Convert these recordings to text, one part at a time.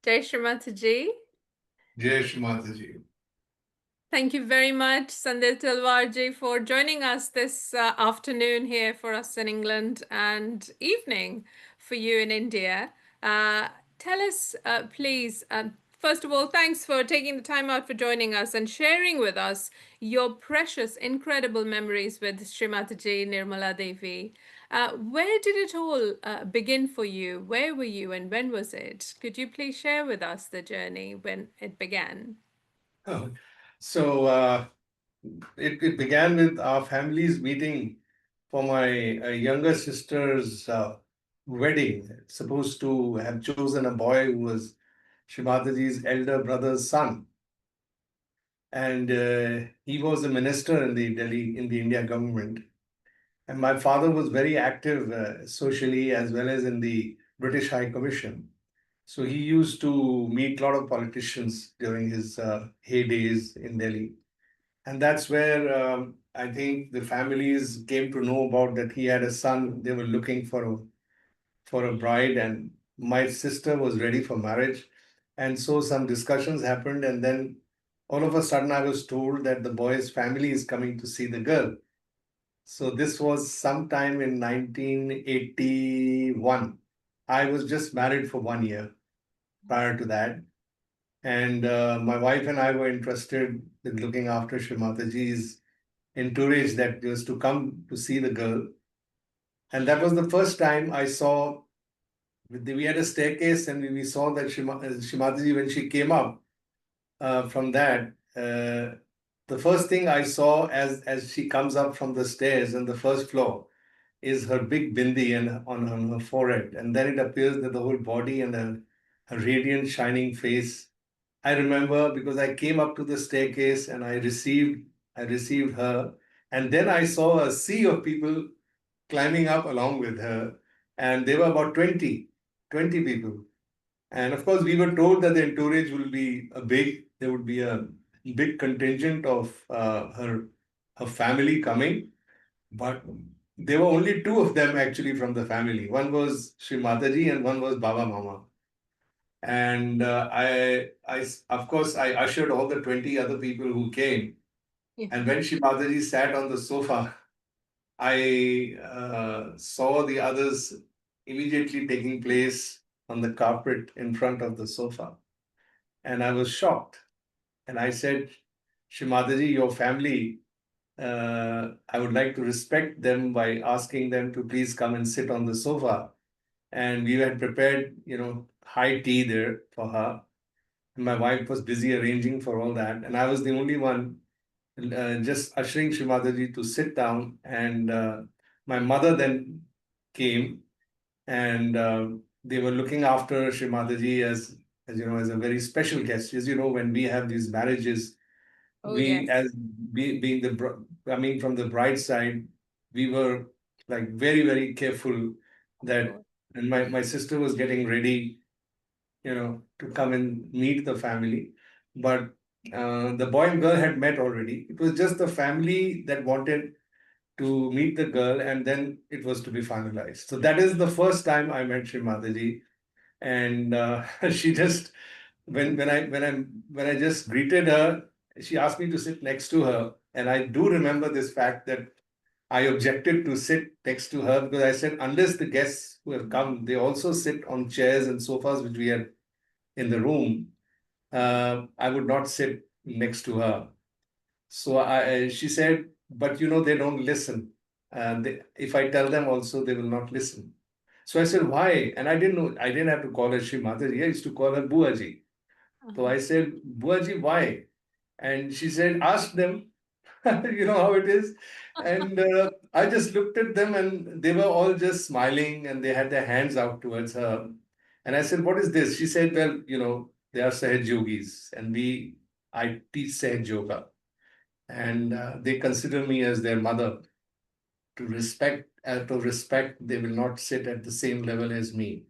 Jai Shri Mataji. Jai Shri Mataji. Thank you very much, Sanjay Talwar ji, for joining us this afternoon here for us in England and evening for you in India. Tell us, please, first of all, thanks for taking the time out for joining us and sharing with us your precious, incredible memories with Shri Mataji Nirmala Devi. Where did it all begin for you? Where were you and when was it? Could you please share with us the journey when it began? Oh, So it began with our families meeting for my younger sister's wedding. Supposed to have chosen a boy who was Shrimataji's elder brother's son. And he was a minister in the Delhi, in the India government. And my father was very active socially as well as in the British High Commission. So he used to meet a lot of politicians during his heydays in Delhi. And that's where I think the families came to know about that he had a son. They were looking for a bride, and my sister was ready for marriage. And so some discussions happened, and then all of a sudden I was told that the boy's family is coming to see the girl. So this was sometime in 1981. I was just married for 1 year prior to that. And my wife and I were interested in looking after Shri Mataji's entourage that was to come to see the girl. And that was the first time I saw, we had a staircase and we saw that Shri Mataji, when she came up from that, the first thing I saw as she comes up from the stairs on the first floor is her big bindi and on her forehead. And then it appears that the whole body and her radiant, shining face. I remember because I came up to the staircase and I received her. And then I saw a sea of people climbing up along with her. And there were about 20 people. And of course, we were told that the entourage will be there would be a big contingent of her family coming. But there were only two of them actually from the family. One was Sri Mataji and one was Baba Mama. And of course, I ushered all the 20 other people who came. Yeah. And when Sri Mataji sat on the sofa, I saw the others immediately taking place on the carpet in front of the sofa. And I was shocked. And I said, Shri Mataji, your family, I would like to respect them by asking them to please come and sit on the sofa. And we had prepared, high tea there for her. And my wife was busy arranging for all that. And I was the only one just ushering Shri Mataji to sit down. And my mother then came, and they were looking after Shri Mataji as a very special guest. As you know, when we have these marriages, Oh, we yes. being coming from the bride side, we were like very, very careful Of that, course. and my sister was getting ready, to come and meet the family. But the boy and girl had met already. It was just the family that wanted to meet the girl, and then it was to be finalized. So that is the first time I met Shri Mataji, and she just when I just greeted her, she asked me to sit next to her, and I do remember this fact that I objected to sit next to her because I said unless the guests who have come, they also sit on chairs and sofas which we had in the room, I would not sit next to her. So she said, but they don't listen. If I tell them also, they will not listen. So I said, why? And I didn't know, I didn't have to call her Shri Mataji. I used to call her Buaji. So Uh-huh. I said, Buaji, why? And she said, ask them. You know how it is. And I just looked at them and they were all just smiling and they had their hands out towards her. And I said, what is this? She said, well, they are Sahaja Yogis and I teach Sahaja Yoga. And they consider me as their mother. To respect, they will not sit at the same level as me.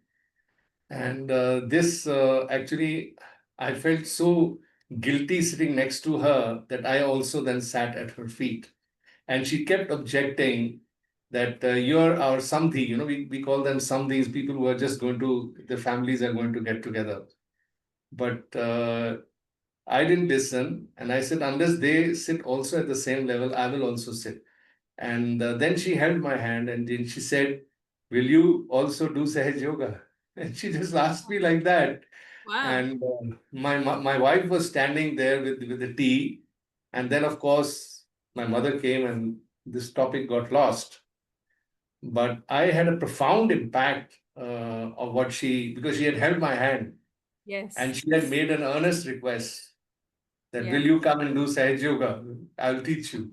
And this actually, I felt so guilty sitting next to her that I also then sat at her feet. And she kept objecting that you're our samdhi. We call them samdhis, people who are just the families are going to get together. But I didn't listen. And I said, unless they sit also at the same level, I will also sit. And then she held my hand and then she said, will you also do Sahaja Yoga? And she just asked me like that. Wow. And my wife was standing there with the tea. And then, of course, my mother came and this topic got lost. But I had a profound impact of what because she had held my hand and Yes. she had made an earnest request that, will Yes. you come and do Sahaj Yoga? I'll teach you.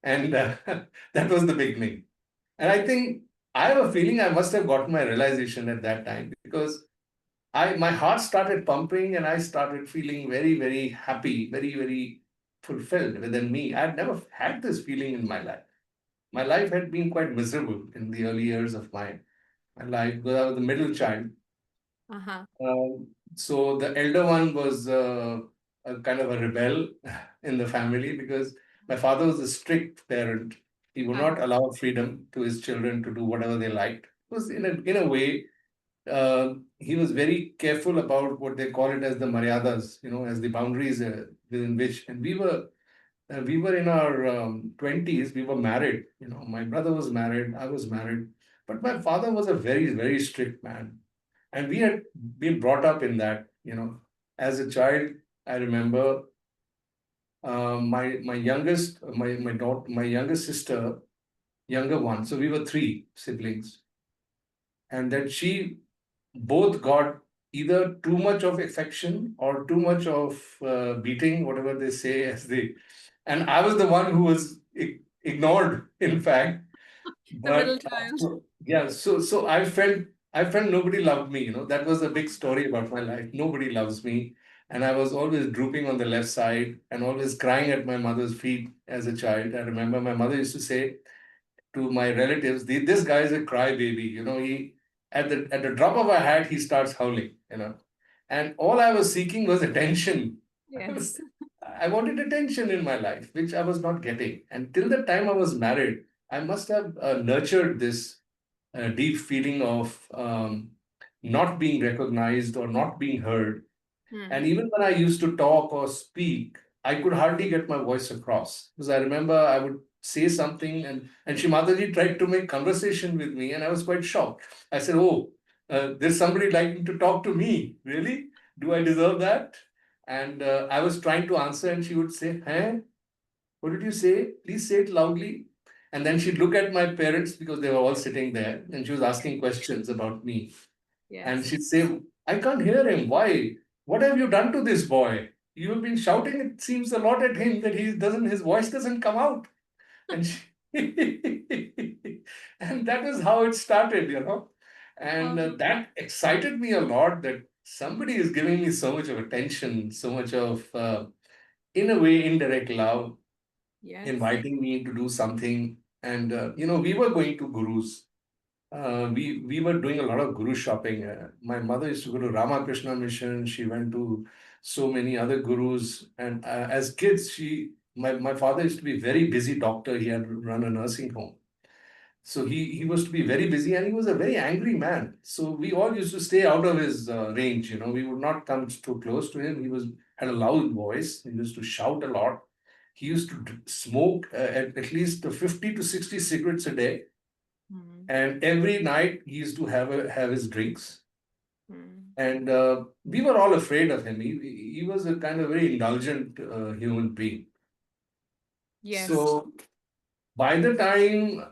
And that was the beginning. And I think I have a feeling I must have gotten my realization at that time because my heart started pumping and I started feeling very, very happy, very, very fulfilled within me. I'd never had this feeling in my life. My life had been quite miserable in the early years of my life because I was the middle child. Uh-huh. So the elder one was a kind of a rebel in the family because my father was a strict parent. He would Uh-huh. not allow freedom to his children to do whatever they liked. It was in a way he was very careful about what they call it as the maryadas, as the boundaries within which. And we were in our 20s. We were married. My brother was married. I was married. But my father was a very, very strict man. And we had been brought up in that. As a child, I remember my youngest, my daughter, my youngest sister, younger one. So we were three siblings. And that she both got either too much of affection or too much of beating, whatever they say, and I was the one who was ignored, in fact. The middle But child. yeah, so I felt nobody loved me. That was a big story about my life. Nobody loves me, and I was always drooping on the left side and always crying at my mother's feet as a child. I remember my mother used to say to my relatives, this guy is a crybaby. He at the drop of a hat he starts howling. And all I was seeking was attention. Yes. I wanted attention in my life, which I was not getting. And till the time I was married, I must have nurtured this deep feeling of not being recognized or not being heard. And Hmm. even when I used to talk or speak, I could hardly get my voice across. Because I remember I would say something and Shri Mataji tried to make conversation with me and I was quite shocked. I said, oh, there's somebody liking to talk to me. Really? Do I deserve that? And I was trying to answer and she would say, hey, what did you say? Please say it loudly. And then she'd look at my parents because they were all sitting there and she was asking questions about me. And Yes. she'd say, I can't hear him. Why? What have you done to this boy? You have been shouting, it seems a lot at him that his voice doesn't come out. And and that is how it started. And Um, that excited me a lot that somebody is giving me so much of attention, so much of, in a way, indirect love, yes. inviting me to do something. And, we were going to gurus. We were doing a lot of guru shopping. My mother used to go to Ramakrishna Mission. She went to so many other gurus. And as kids, my father used to be a very busy doctor. He had run a nursing home. So he was to be very busy and he was a very angry man. So we all used to stay out of his range. We would not come too close to him. He had a loud voice. He used to shout a lot. He used to smoke at least 50 to 60 cigarettes a day. Hmm. And every night he used to have his drinks. Hmm. And we were all afraid of him. He was a kind of very indulgent human being. Yes. So by the time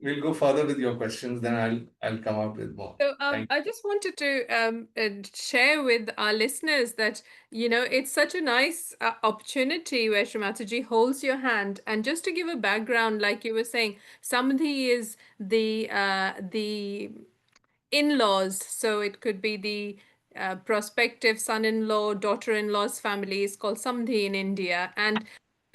we'll go further with your questions, then I'll come up with more. So Thank I just wanted to share with our listeners that, it's such a nice opportunity where Shrimataji holds your hand. And just to give a background, like you were saying, Samadhi is the in-laws. So it could be the prospective son-in-law, daughter-in-law's family is called Samdhi in India.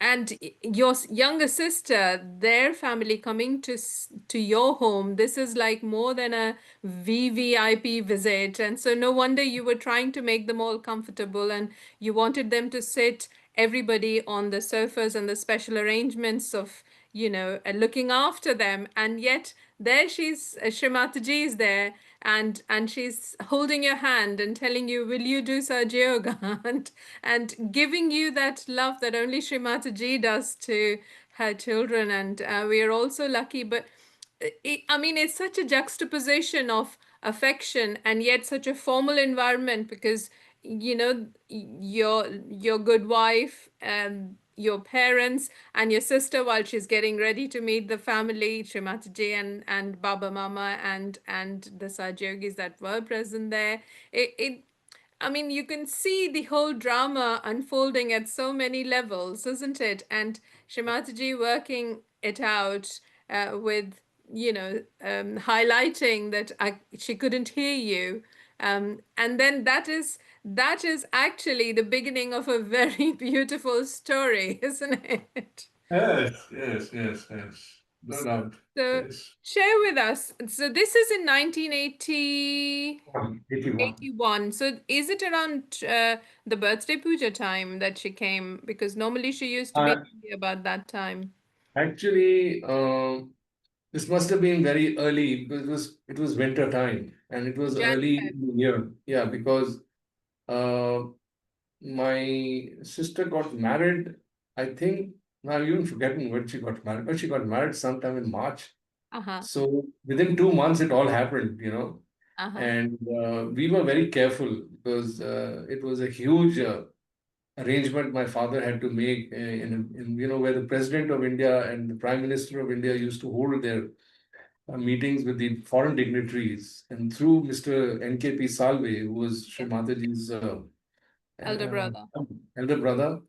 And your younger sister, their family coming to your home, this is like more than a VVIP visit. And so no wonder you were trying to make them all comfortable and you wanted them to sit everybody on the sofas and the special arrangements of, looking after them. And yet there Shrimataji is there and she's holding your hand and telling you, will you do Sahaja Yoga? And giving you that love that only Shri Mataji does to her children. And we are also lucky, but I mean, it's such a juxtaposition of affection and yet such a formal environment, because you know your good wife and your parents and your sister, while she's getting ready to meet the family, Srimataji and Baba Mama and the Sahaja Yogis that were present there. It I mean, you can see the whole drama unfolding at so many levels, isn't it? And Srimataji working it out with, highlighting that she couldn't hear you. And then that is actually the beginning of a very beautiful story, isn't it? Yes, yes, yes, yes. No doubt. So Yes. share with us. So this is in 1980. 81. 81. So is it around the birthday puja time that she came? Because normally she used to be Uh, in India about that time. Actually, this must have been very early because it was winter time and it was Jan early Feb. in the year. Yeah, because uh, my sister got married. I think I've even forgotten when she got married, but she got married sometime in March. Uh-huh. So within 2 months, it all happened. Uh-huh. And we were very careful because it was a huge arrangement my father had to make in where the president of India and the prime minister of India used to hold their meetings with the foreign dignitaries. And through Mr. NKP Salve, who was Sri Yes. Mataji's Elder uh, brother. elder brother,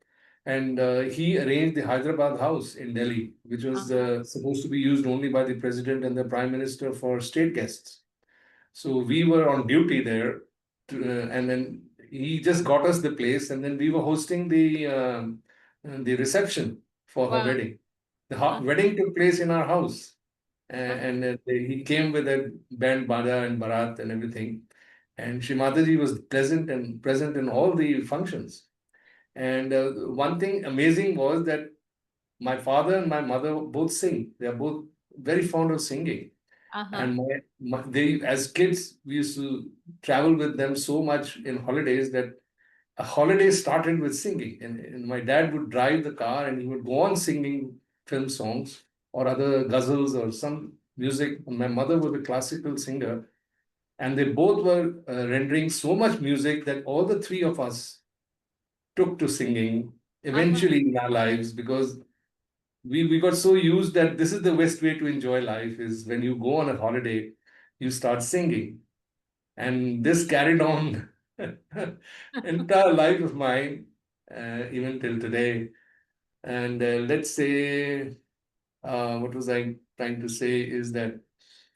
and he arranged the Hyderabad house in Delhi, which was Uh-huh. supposed to be used only by the president and the prime minister for state guests. So we were on duty there, and then he just got us the place, and then we were hosting the reception for her Wow. wedding. The Uh-huh. wedding took place in our house, Uh-huh. and he came with a band, bada, and barat and everything. And Shri Mataji was present in all the functions. And one thing amazing was that my father and my mother both sing. They are both very fond of singing. Uh-huh. And they, as kids, we used to travel with them so much in holidays that a holiday started with singing. And my dad would drive the car and he would go on singing film songs or other ghazals or some music. And my mother was a classical singer. And they both were rendering so much music that all the three of us took to singing Uh-huh. eventually in our lives, because we got so used that this is the best way to enjoy life is when you go on a holiday, you start singing. And this carried on entire life of mine, even till today. And let's say, what was I trying to say is that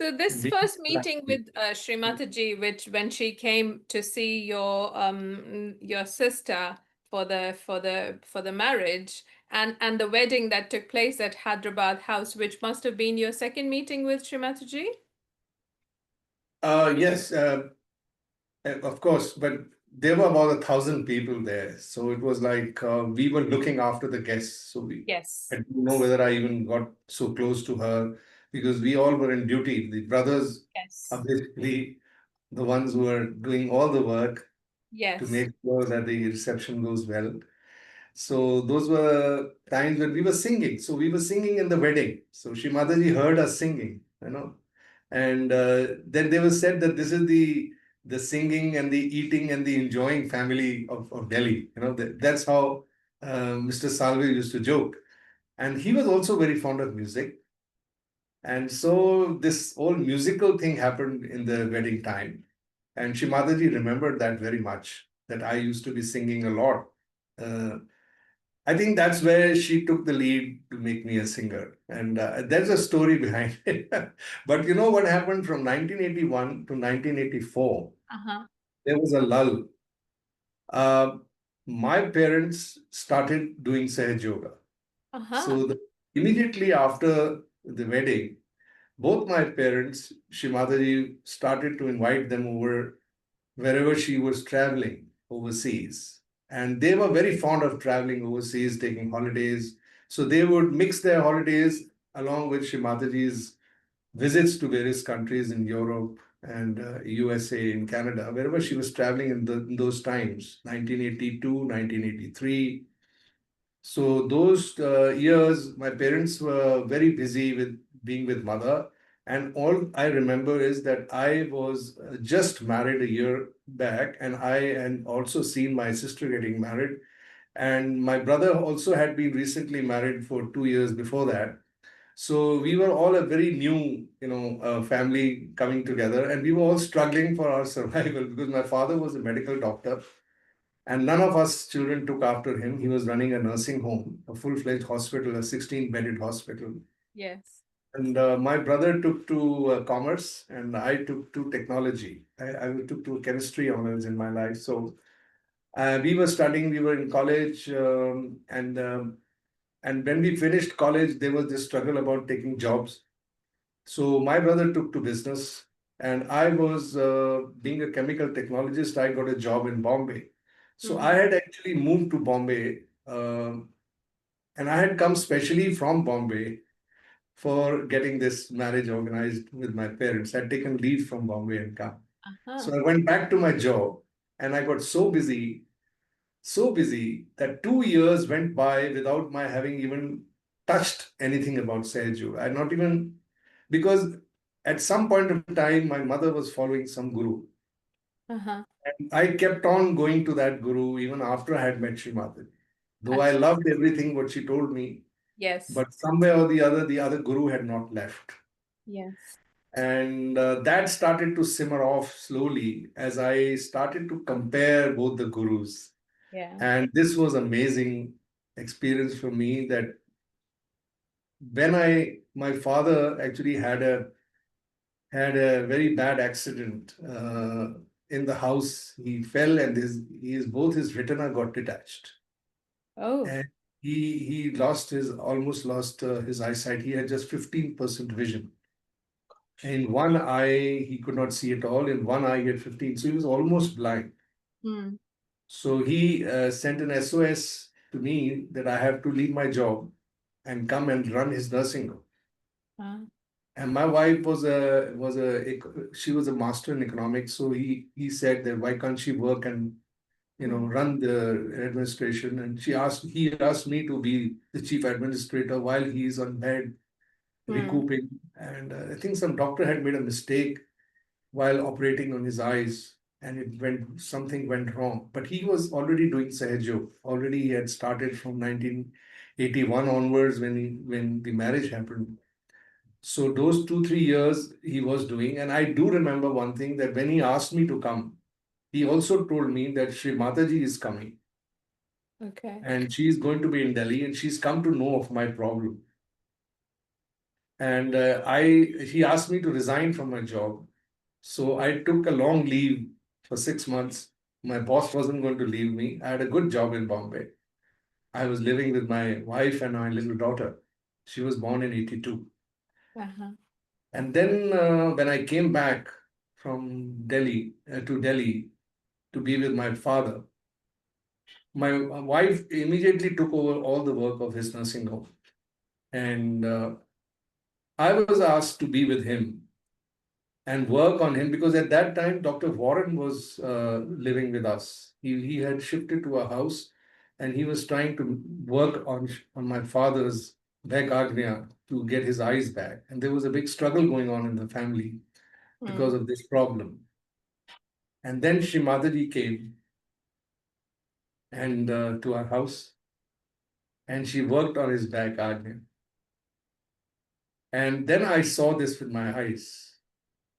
So this we, first meeting with Shri Mataji, which when she came to see your sister for the marriage and the wedding that took place at Hyderabad House, which must have been your second meeting with Shri Mataji? yes, of course, but there were about 1,000 people there. So it was like we were looking after the guests. So I Yes. don't know whether I even got so close to her because we all were in duty. The brothers are Yes. basically the ones who are doing all the work to Yes. make sure that the reception goes well. So those were times when we were singing. So we were singing in the wedding. So Shri Mataji heard us singing. And then they were said that this is the singing and the eating and the enjoying family of Delhi. That's how Mr. Salve used to joke. And he was also very fond of music. And so this whole musical thing happened in the wedding time. And Shri Mataji remembered that very much, that I used to be singing a lot. Uh, I think that's where she took the lead to make me a singer. And there's a story behind it. But you know what happened from 1981 to 1984? Uh-huh. There was a lull. Uh, my parents started doing Sahaja Yoga. Uh-huh. So immediately after the wedding, both my parents, Shri Mataji, started to invite them over wherever she was traveling overseas. And they were very fond of traveling overseas, taking holidays. So they would mix their holidays along with Shri Mataji's visits to various countries in Europe. and USA, in Canada, wherever she was traveling in those times, 1982, 1983. So those years, my parents were very busy with being with mother. And all I remember is that I was just married a year back, and I had also seen my sister getting married. And my brother also had been recently married for 2 years before that. So we were all a very new, family coming together, and we were all struggling for our survival because my father was a medical doctor, and none of us children took after him. He was running a nursing home, a full-fledged hospital, a 16-bedded hospital. Yes. And my brother took to commerce, and I took to technology. I took to chemistry honors in my life. So we were studying, we were in college, and when we finished college, there was this struggle about taking jobs. So my brother took to business, and I was being a chemical technologist. I got a job in Bombay. So I Mm. had actually moved to Bombay, and I had come specially from Bombay for getting this marriage organized with my parents. I'd taken leave from Bombay and come. Uh-huh. So I went back to my job, and I got so busy that 2 years went by without my having even touched anything about Sahaja Yoga. I not even, because at some point of time, my mother was following some guru. Uh-huh. And I kept on going to that guru even after I had met Shri Mataji. Though I Ach- loved everything what she told me, Yes. but somewhere or the other guru had not left. Yes. And that started to simmer off slowly as I started to compare both the gurus. Yeah. And this was amazing experience for me that when my father actually had a very bad accident in the house. He fell, and both his retina got detached, Oh. and he lost his almost lost his eyesight. He had just 15% vision. In one eye, he could not see at all. In one eye, he had 15, so he was almost blind. Mm. So he sent an SOS to me that I have to leave my job and come and run his nursing home. Uh, And my wife she was a master in economics. So he said that why can't she work and mm. run the administration? And he asked me to be the chief administrator while he's on bed Mm. recouping. And I think some doctor had made a mistake while operating on his eyes, and something went wrong. But he was already doing Sahaja Yoga. Already he had started from 1981 onwards when the marriage happened. So those 2 3 years he was doing, and I do remember one thing that when he asked me to come, he also told me that Shri Mataji is coming, Okay. and she is going to be in Delhi, and she's come to know of my problem. And he asked me to resign from my job. So I took a long leave for 6 months. My boss wasn't going to leave me. I had a good job in Bombay. I was living with my wife and my little daughter. She was born in 82. Uh-huh. And then when I came back from Delhi to Delhi to be with my father, my wife immediately took over all the work of his nursing home. And I was asked to be with him and work on him because at that time Dr. Warren was living with us. He had shifted to a house, and he was trying to work on my father's back agnya to get his eyes back. And there was a big struggle going on in the family because Mm. of this problem. And then Shri Mataji came and to our house, and she worked on his back agnya. And then I saw this with my eyes.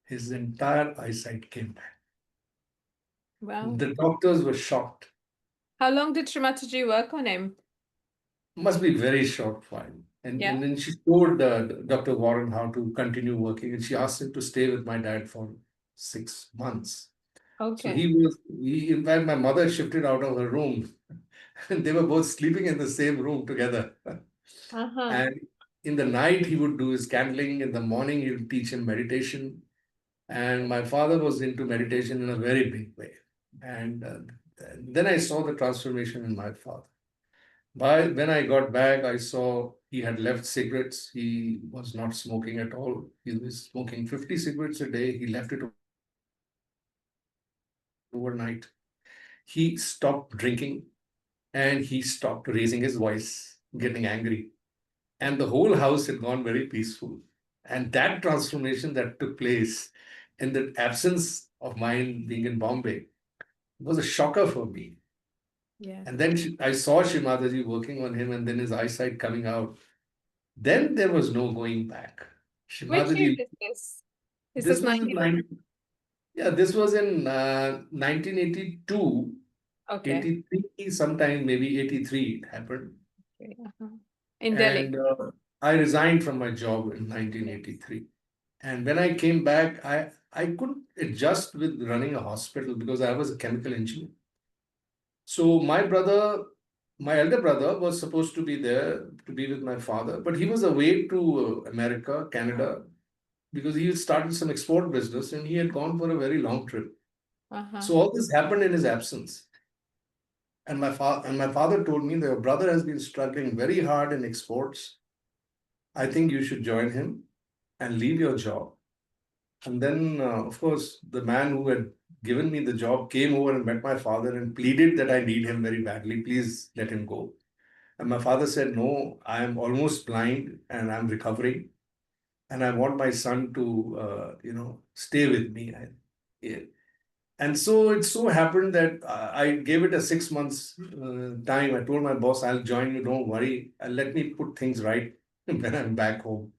His entire eyesight came back. Wow. The doctors were shocked. How long did Shrimataji work on him? Must be very short while. And Yeah. then she told Dr. Warren how to continue working, and she asked him to stay with my dad for 6 months. So Okay. in fact, my mother shifted out of her room, and they were both sleeping in the same room together. Uh-huh. And in the night, he would do his candling. In the morning, he would teach him meditation. And my father was into meditation in a very big way. And then I saw the transformation in my father. When I got back, I saw he had left cigarettes. He was not smoking at all. He was smoking 50 cigarettes a day. He left it altogether. overnight. He stopped drinking and he stopped raising his voice, getting angry. And the whole house had gone very peaceful. And that transformation that took place in the absence of mine being in Bombay was a shocker for me. Yeah. And then I saw Shimadaji working on him and then his eyesight coming out. Then there was no going back. Which year Shimadaji, is this? Is this this was in 19? yeah, this was in 1982, Okay. 83, sometime maybe 83 it happened. Okay, in Delhi. And I resigned from my job in Yes. 1983. And when I came back, I couldn't adjust with running a hospital because I was a chemical engineer. So my elder brother was supposed to be there to be with my father, but he was away to America, Canada, because he had started some export business and he had gone for a very long trip. Uh-huh. So all this happened in his absence. And my father told me that your brother has been struggling very hard in exports. I think you should join him and leave your job. And then, of course, the man who had given me the job came over and met my father and pleaded that I need him very badly. Please let him go. And my father said, no, I am almost blind and I'm recovering. And I want my son to, stay with me. Yeah. And so it so happened that I gave it a 6 months time. I told my boss, I'll join you, don't worry. Let me put things right when I'm back home.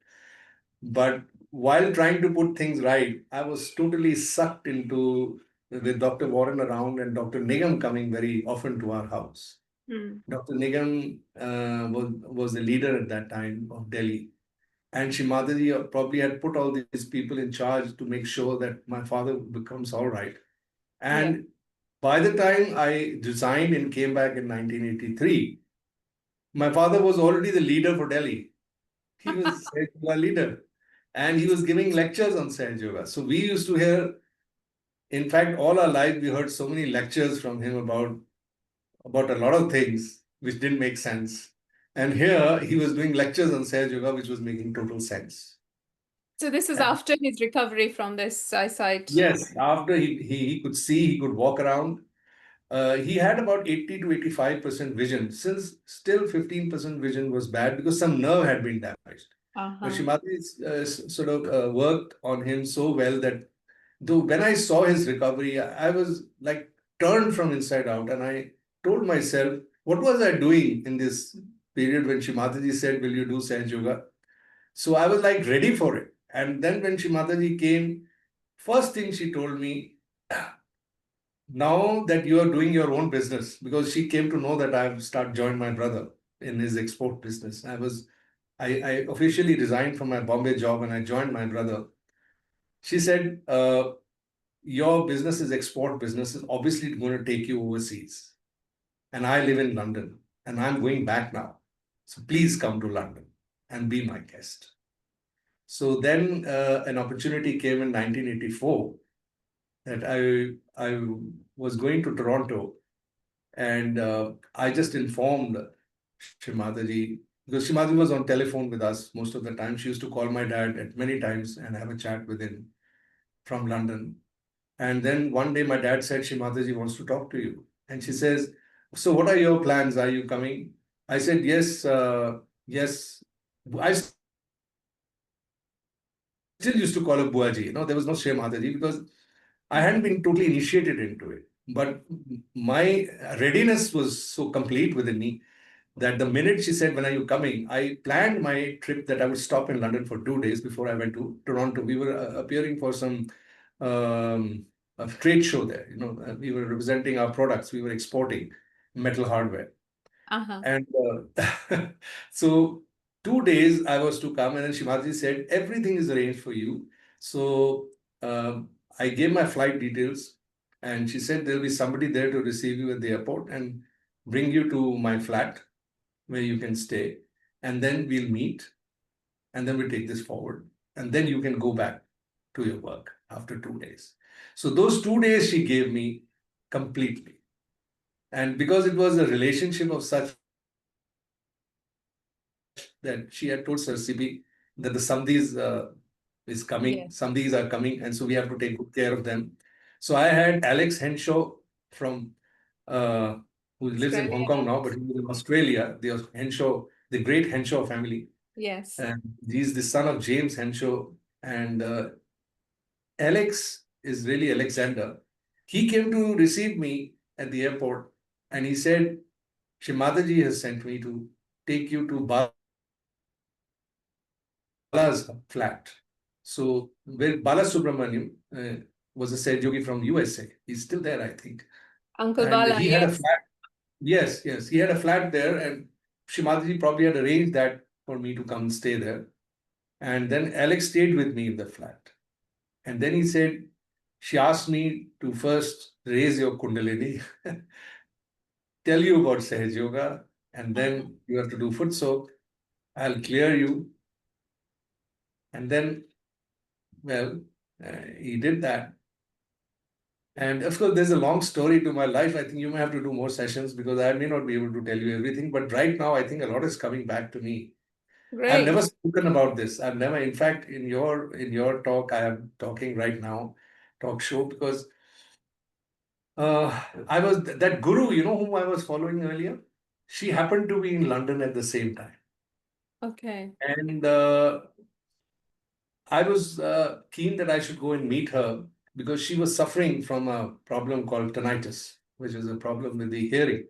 But while trying to put things right, I was totally sucked into with Dr. Warren around and Dr. Nigam coming very often to our house. Hmm. Dr. Nigam was the leader at that time of Delhi. And Shimadaji probably had put all these people in charge to make sure that my father becomes all right. Yeah. And by the time I resigned and came back in 1983, my father was already the leader for Delhi. He was Sahaja Yoga leader. And he was giving lectures on Sahaja Yoga. So we used to hear, in fact, all our life, we heard so many lectures from him about a lot of things which didn't make sense. And here he was doing lectures on Sahaja Yoga, which was making total sense. So this is And after his recovery from this eyesight. yes, after he could see, he could walk around. He had about 80 to 85% vision. Since still 15% vision was bad because some nerve had been damaged. But Uh-huh. Shimati sort of worked on him so well that though when I saw his recovery, I was like turned from inside out. And I told myself, what was I doing in this period when Shimataji said, will you do Sahaja Yoga? So I was like ready for it. And then when Shimataji came, first thing she told me, now that you are doing your own business, because she came to know that I've started joined my brother in his export business. I officially resigned from my Bombay job and I joined my brother. She said, your business is export business is obviously going to take you overseas. And I live in London and I'm going back now. So please come to London and be my guest. So then an opportunity came in 1984 that I was going to Toronto. And I just informed Shimadaji, because Shimadaji was on telephone with us most of the time. She used to call my dad at many times and have a chat with him from London. And then one day my dad said, Shimadaji wants to talk to you. And she says, so what are your plans? Are you coming? I said, yes, yes. I still used to call her Buaji. There was no Shri Mataji because I hadn't been totally initiated into it. But my readiness was so complete within me that the minute she said, when are you coming? I planned my trip that I would stop in London for 2 days before I went to Toronto. We were appearing for some a trade show there. We were representing our products. We were exporting metal hardware. Uh-huh. And so 2 days I was to come, and then Shivaji said, everything is arranged for you. So I gave my flight details, and she said, there'll be somebody there to receive you at the airport and bring you to my flat where you can stay. And then we'll meet, and then we take this forward. And then you can go back to your work after 2 days. So those 2 days she gave me completely. And because it was a relationship of such that she had told Sir CB that the Samdis is coming, Yes. Samdis are coming, and so we have to take good care of them. So So I had Alex Henshaw from uh, who lives in Hong Australia. Kong now, but he was in Australia. The Henshaw, the great Henshaw family, Yes. and he's the son of James Henshaw. And Alex is really Alexander. He came to receive me at the airport, and he said, "Shri Mataji has sent me to take you to Bala's flat." So where Bala Subramaniam was a Sahaja Yogi from USA. He's still there, I think. Uncle And Bala, he had a yes. flat. Yes, yes. He had a flat there, and Shimataji probably had arranged that for me to come stay there. And then Alex stayed with me in the flat. And then he said, she asked me to first raise your Kundalini, tell you about Sahaja Yoga, and then you have to do foot soak. I'll clear you. And then, well, he did that. And of course, there's a long story to my life. I think you may have to do more sessions because I may not be able to tell you everything. But right now, I think a lot is coming back to me. I've Great. never spoken about this. I've never, in fact, in your talk, I am talking right now, talk show, because I was that guru, whom I was following earlier. She happened to be in London at the same time, Okay. and I was keen that I should go and meet her because she was suffering from a problem called tinnitus, which is a problem with the hearing.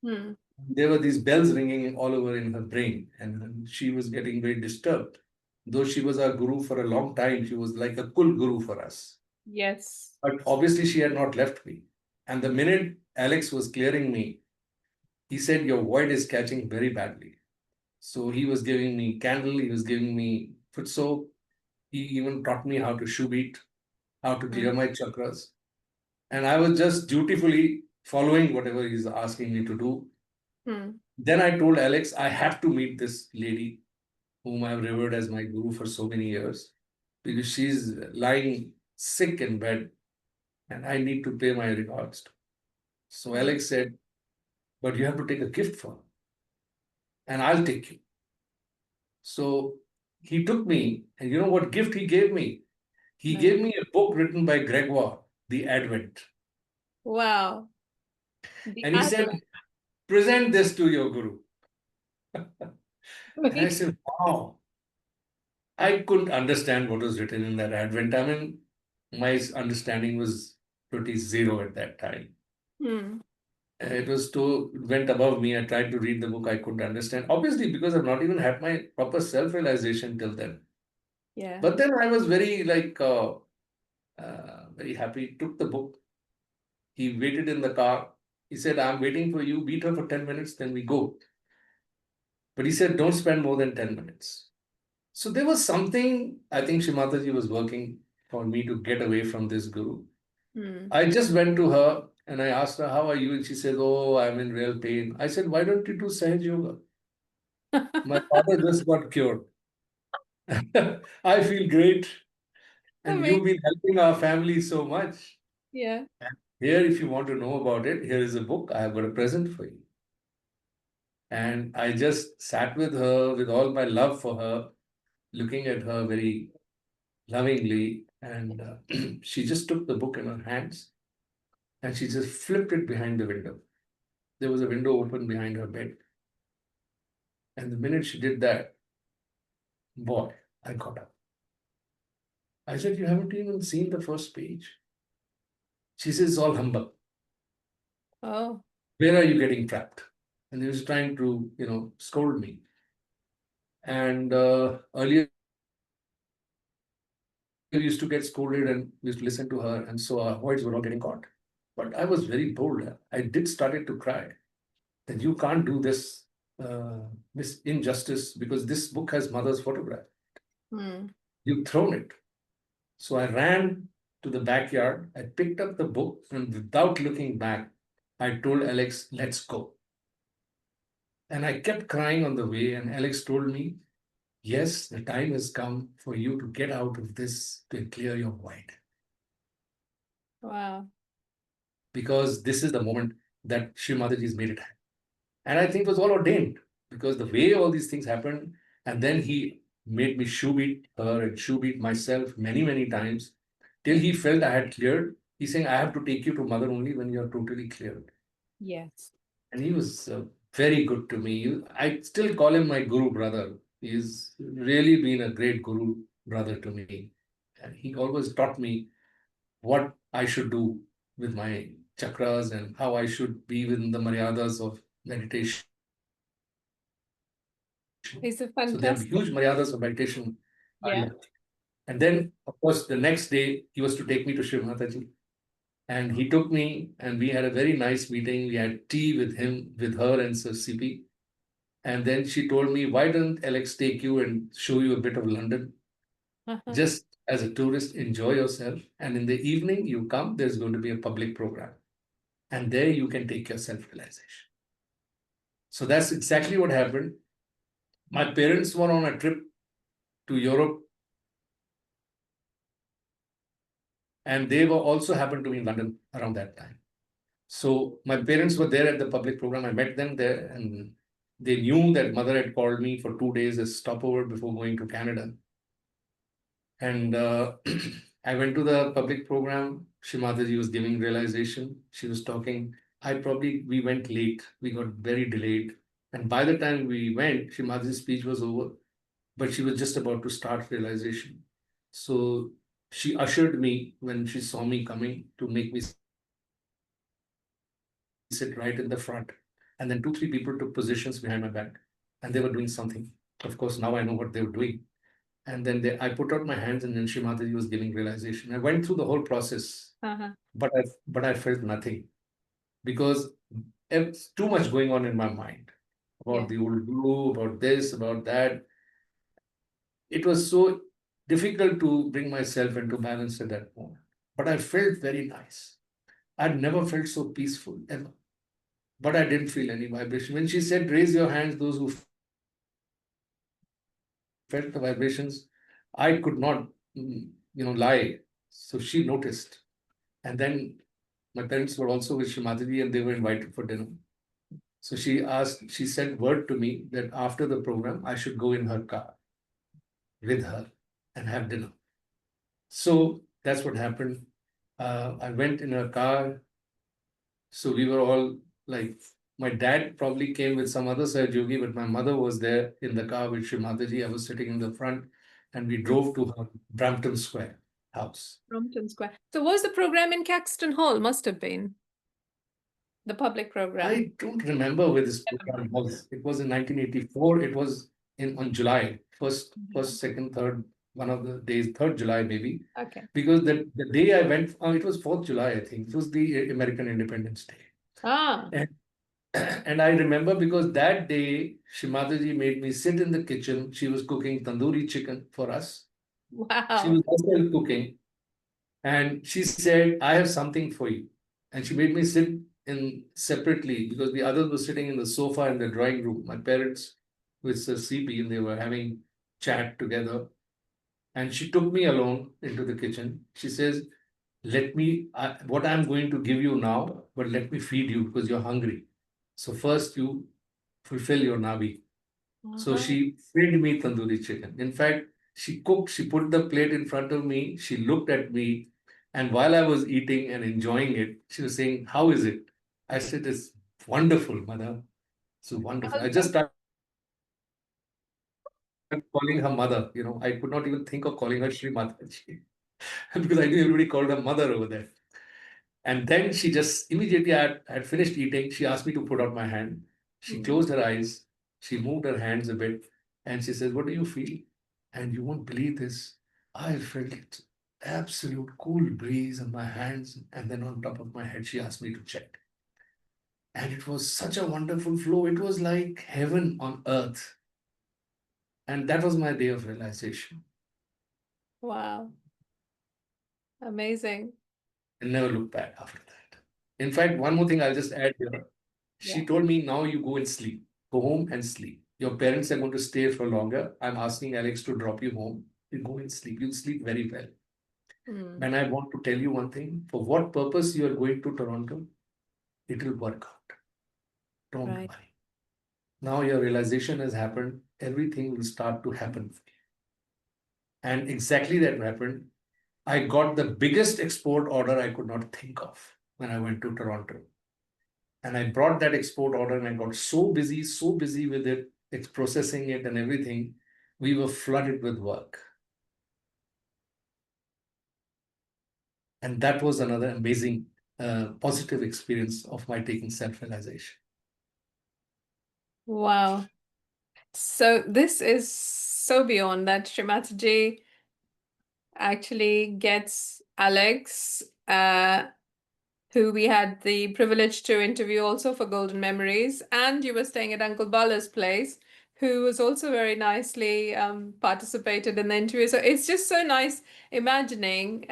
Hmm. There were these bells ringing all over in her brain, and she was getting very disturbed. Though she was our guru for a long time, she was like a kul guru for us. Yes. But obviously, she had not left me. And the minute Alex was clearing me, he said, "Your void is catching very badly." So he was giving me candle, he was giving me foot soap. He even taught me how to shoe beat, how to Hmm. clear my chakras. And I was just dutifully following whatever he's asking me to do. Hmm. Then I told Alex, I have to meet this lady whom I've revered as my guru for so many years because she's lying sick in bed and I need to pay my regards to. So Hmm. Alex said, but you have to take a gift for her and I'll take you. So he took me, and you know what gift he gave me? He No. gave me a book written by Gregoire, The Advent. Wow. The And he said, Advent. present this to your guru. And I Great. said, wow. I couldn't understand what was written in that Advent. I mean, my understanding was pretty zero at that time. Hmm. It was too went above me. I tried to read the book, I couldn't understand. Obviously, because I've not even had my proper self-realization till then. Yeah. But then I was very very happy. Took the book. He waited in the car. He said, "I'm waiting for you. Beat her for 10 minutes, then we go." But he said, "Don't spend more than 10 minutes." So there was something. I think Shimataji was working for me to get away from this guru. Hmm. I just went to her and I asked her, "How are you?" And she said, "Oh, I'm in real pain." I said, "Why don't you do Sahaja Yoga? My father just got cured. I feel great. And Amazing. you've been helping our family so much. Yeah. And here, if you want to know about it, here is a book. I have got a present for you." And I just sat with her with all my love for her, looking at her very lovingly. And she just took the book in her hands and she just flipped it behind the window. There was a window open behind her bed. And the minute she did that, boy, I got up. I said, "You haven't even seen the first page." She says, "It's all humbug. Oh. Where are you getting trapped?" And he was trying to, scold me. And earlier, we used to get scolded and we used to listen to her. And so our words were all getting caught. But I was very bold. I did started to cry that you can't do this injustice because this book has mother's photograph. Hmm. You've thrown it. So I ran to the backyard. I picked up the book and without looking back, I told Alex, "Let's go." And I kept crying on the way. And Alex told me, "Yes, the time has come for you to get out of this to clear your mind Wow. because this is the moment that Shri Mataji's made it happen." And I think it was all ordained because the way all these things happened, and then he made me shoe beat her and shoe beat myself many, many times till he felt I had cleared. He's saying, I have to take you to mother only when you're totally cleared. Yes. And he was very good to me. I still call him my guru brother. He's really been a great guru brother to me. And he always taught me what I should do with my chakras and how I should be within the maryadas of meditation. So there He's are a huge maryadas fantastic. of meditation. Yeah. And then, of course, the next day he was to take me to Shri Mataji. And he took me and we had a very nice meeting. We had tea with him, with her and Sir CP. And then she told me, why don't Alex take you and show you a bit of London? Uh-huh. Just as a tourist, enjoy yourself. And in the evening, you come, there's going to be a public program. And there you can take your self realization. So that's exactly what happened. My parents were on a trip to Europe and they were also happened to be in London around that time. So my parents were there at the public program. I met them there and they knew that mother had called me for 2 days as stopover before going to Canada. And I went to the public program. Shrimataji was giving realization. She was talking. We went late. We got very delayed. And by the time we went, Shrimataji's speech was over, but she was just about to start realization. So she ushered me when she saw me coming to make me sit right in the front. And then 2, 3 people took positions behind my back and they were doing something. Of course, now I know what they were doing. And then I put out my hands, and then Shri Mataji was giving realization. I went through the whole process, Uh-huh. but I felt nothing because it's too much going on in my mind about the Yeah. old guru, about this, about that. It was so difficult to bring myself into balance at that moment. But I felt very nice. I'd never felt so peaceful ever. But I didn't feel any vibration. When she said, raise your hands, those who felt the vibrations, I could not, lie. So she noticed. And then my parents were also with Shrimataji and they were invited for dinner. So she said word to me that after the program, I should go in her car with her and have dinner. So that's what happened. I went in her car. So we were all like, my dad probably came with some other Sahaja Yogi, but my mother was there in the car with Shri Mataji. I was sitting in the front and we drove to her Brompton Square house. Brompton Square. So was the program in Caxton Hall? Must have been the public program. I don't remember where this Never program mind. was. It was in 1984. It was in on July, Yeah. second, third, one of the days, 3rd July maybe. Okay. Because the day I went, it was 4th July, I think. It was the American Independence Day. Ah, And, and I remember because that day, Shimataji made me sit in the kitchen. She was cooking tandoori chicken for us. She wow. was herself cooking. And she said, I have something for you. And she made me sit in separately because the others were sitting in the sofa in the drawing room. My parents with Sir CP, and they were having chat together. And she took me alone into the kitchen. She says, what I'm going to give you now, but let me feed you because you're hungry. So first you fulfill your nabi. So Uh-huh. she fed me tandoori chicken. In fact, she put the plate in front of me, she looked at me, and while I was eating and enjoying it, she was saying, how is it? I said, it's wonderful, mother. So wonderful. I just Welcome. started calling her mother. I could not even think of calling her Shri Mataji because I knew everybody called her mother over there. And then she just immediately, I had finished eating. She asked me to put out my hand. She closed her Mm. eyes. She moved her hands a bit. And she says, what do you feel? And you won't believe this. I felt absolute cool breeze on my hands. And then on top of my head, she asked me to check. And it was such a wonderful flow. It was like heaven on earth. And that was my day of realization. Wow. Amazing. And never looked back after that. In fact, one more thing I'll just add here. Yeah. She told me, now you go and sleep. Go home and sleep. Your parents are going to stay for longer. I'm asking Alex to drop you home. You go and sleep. You'll sleep very well. Mm. And I want to tell you one thing. For what purpose you are going to Toronto, it will work out. Don't Right. worry. Now your realization has happened. Everything will start to happen for you. And exactly that happened. I got the biggest export order I could not think of when I went to Toronto. And I brought that export order and I got so busy with it, processing it and everything. We were flooded with work. And that was another amazing positive experience of my taking self-realization. Wow. So this is so beyond that Shri Mataji actually gets Alex, who we had the privilege to interview also for Golden Memories, and you were staying at Uncle Bala's place, who was also very nicely participated in the interview. So it's just so nice imagining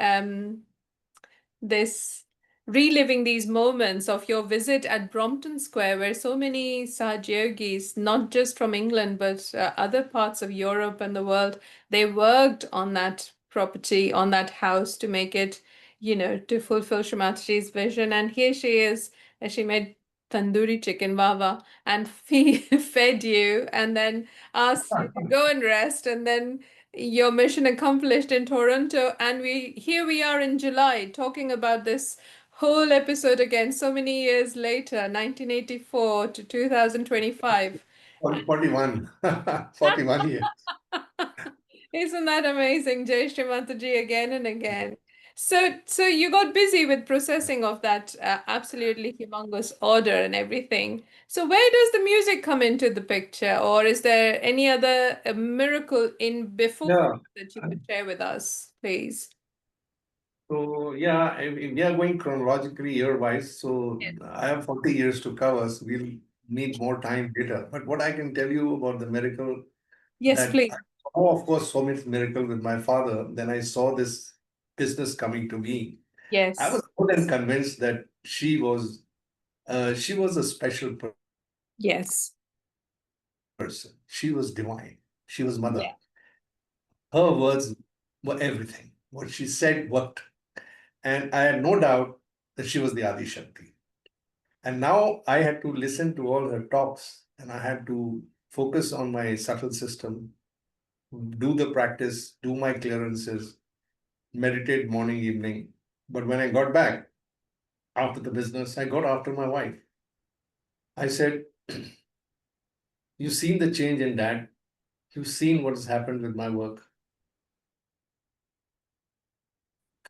this reliving these moments of your visit at Brompton Square, where so many Sahaja Yogis, not just from England, but other parts of Europe and the world, they worked on that property, on that house to make it, to fulfill Shri Mataji's vision. And here she is, and she made tandoori chicken baba and fed you, and then asked you to go and rest, and then your mission accomplished in Toronto, and here we are in July talking about this whole episode again so many years later, 1984 to 2025. 41, 41 years. Isn't that amazing, Jai Shri Mataji, again and again? So you got busy with processing of that absolutely humongous order and everything. So where does the music come into the picture, or is there any other miracle in before Yeah. that you could share with us, please? So yeah, we are going chronologically year-wise. So Yes, I have 40 years to cover, so we'll need more time later. But what I can tell you about the miracle yes, that please. I saw, of course, so much miracle with my father. Then I saw this business coming to me. I Yes, was more than convinced that she was a special yes, person. She was divine. She was mother. yeah. Her words were everything. What she said worked. And I had no doubt that she was the Adi Shakti. And now I had to listen to all her talks and I had to focus on my subtle system, do the practice, do my clearances, meditate morning, evening. But when I got back after the business, I got after my wife. I said, you've seen the change in dad. You've seen what has happened with my work.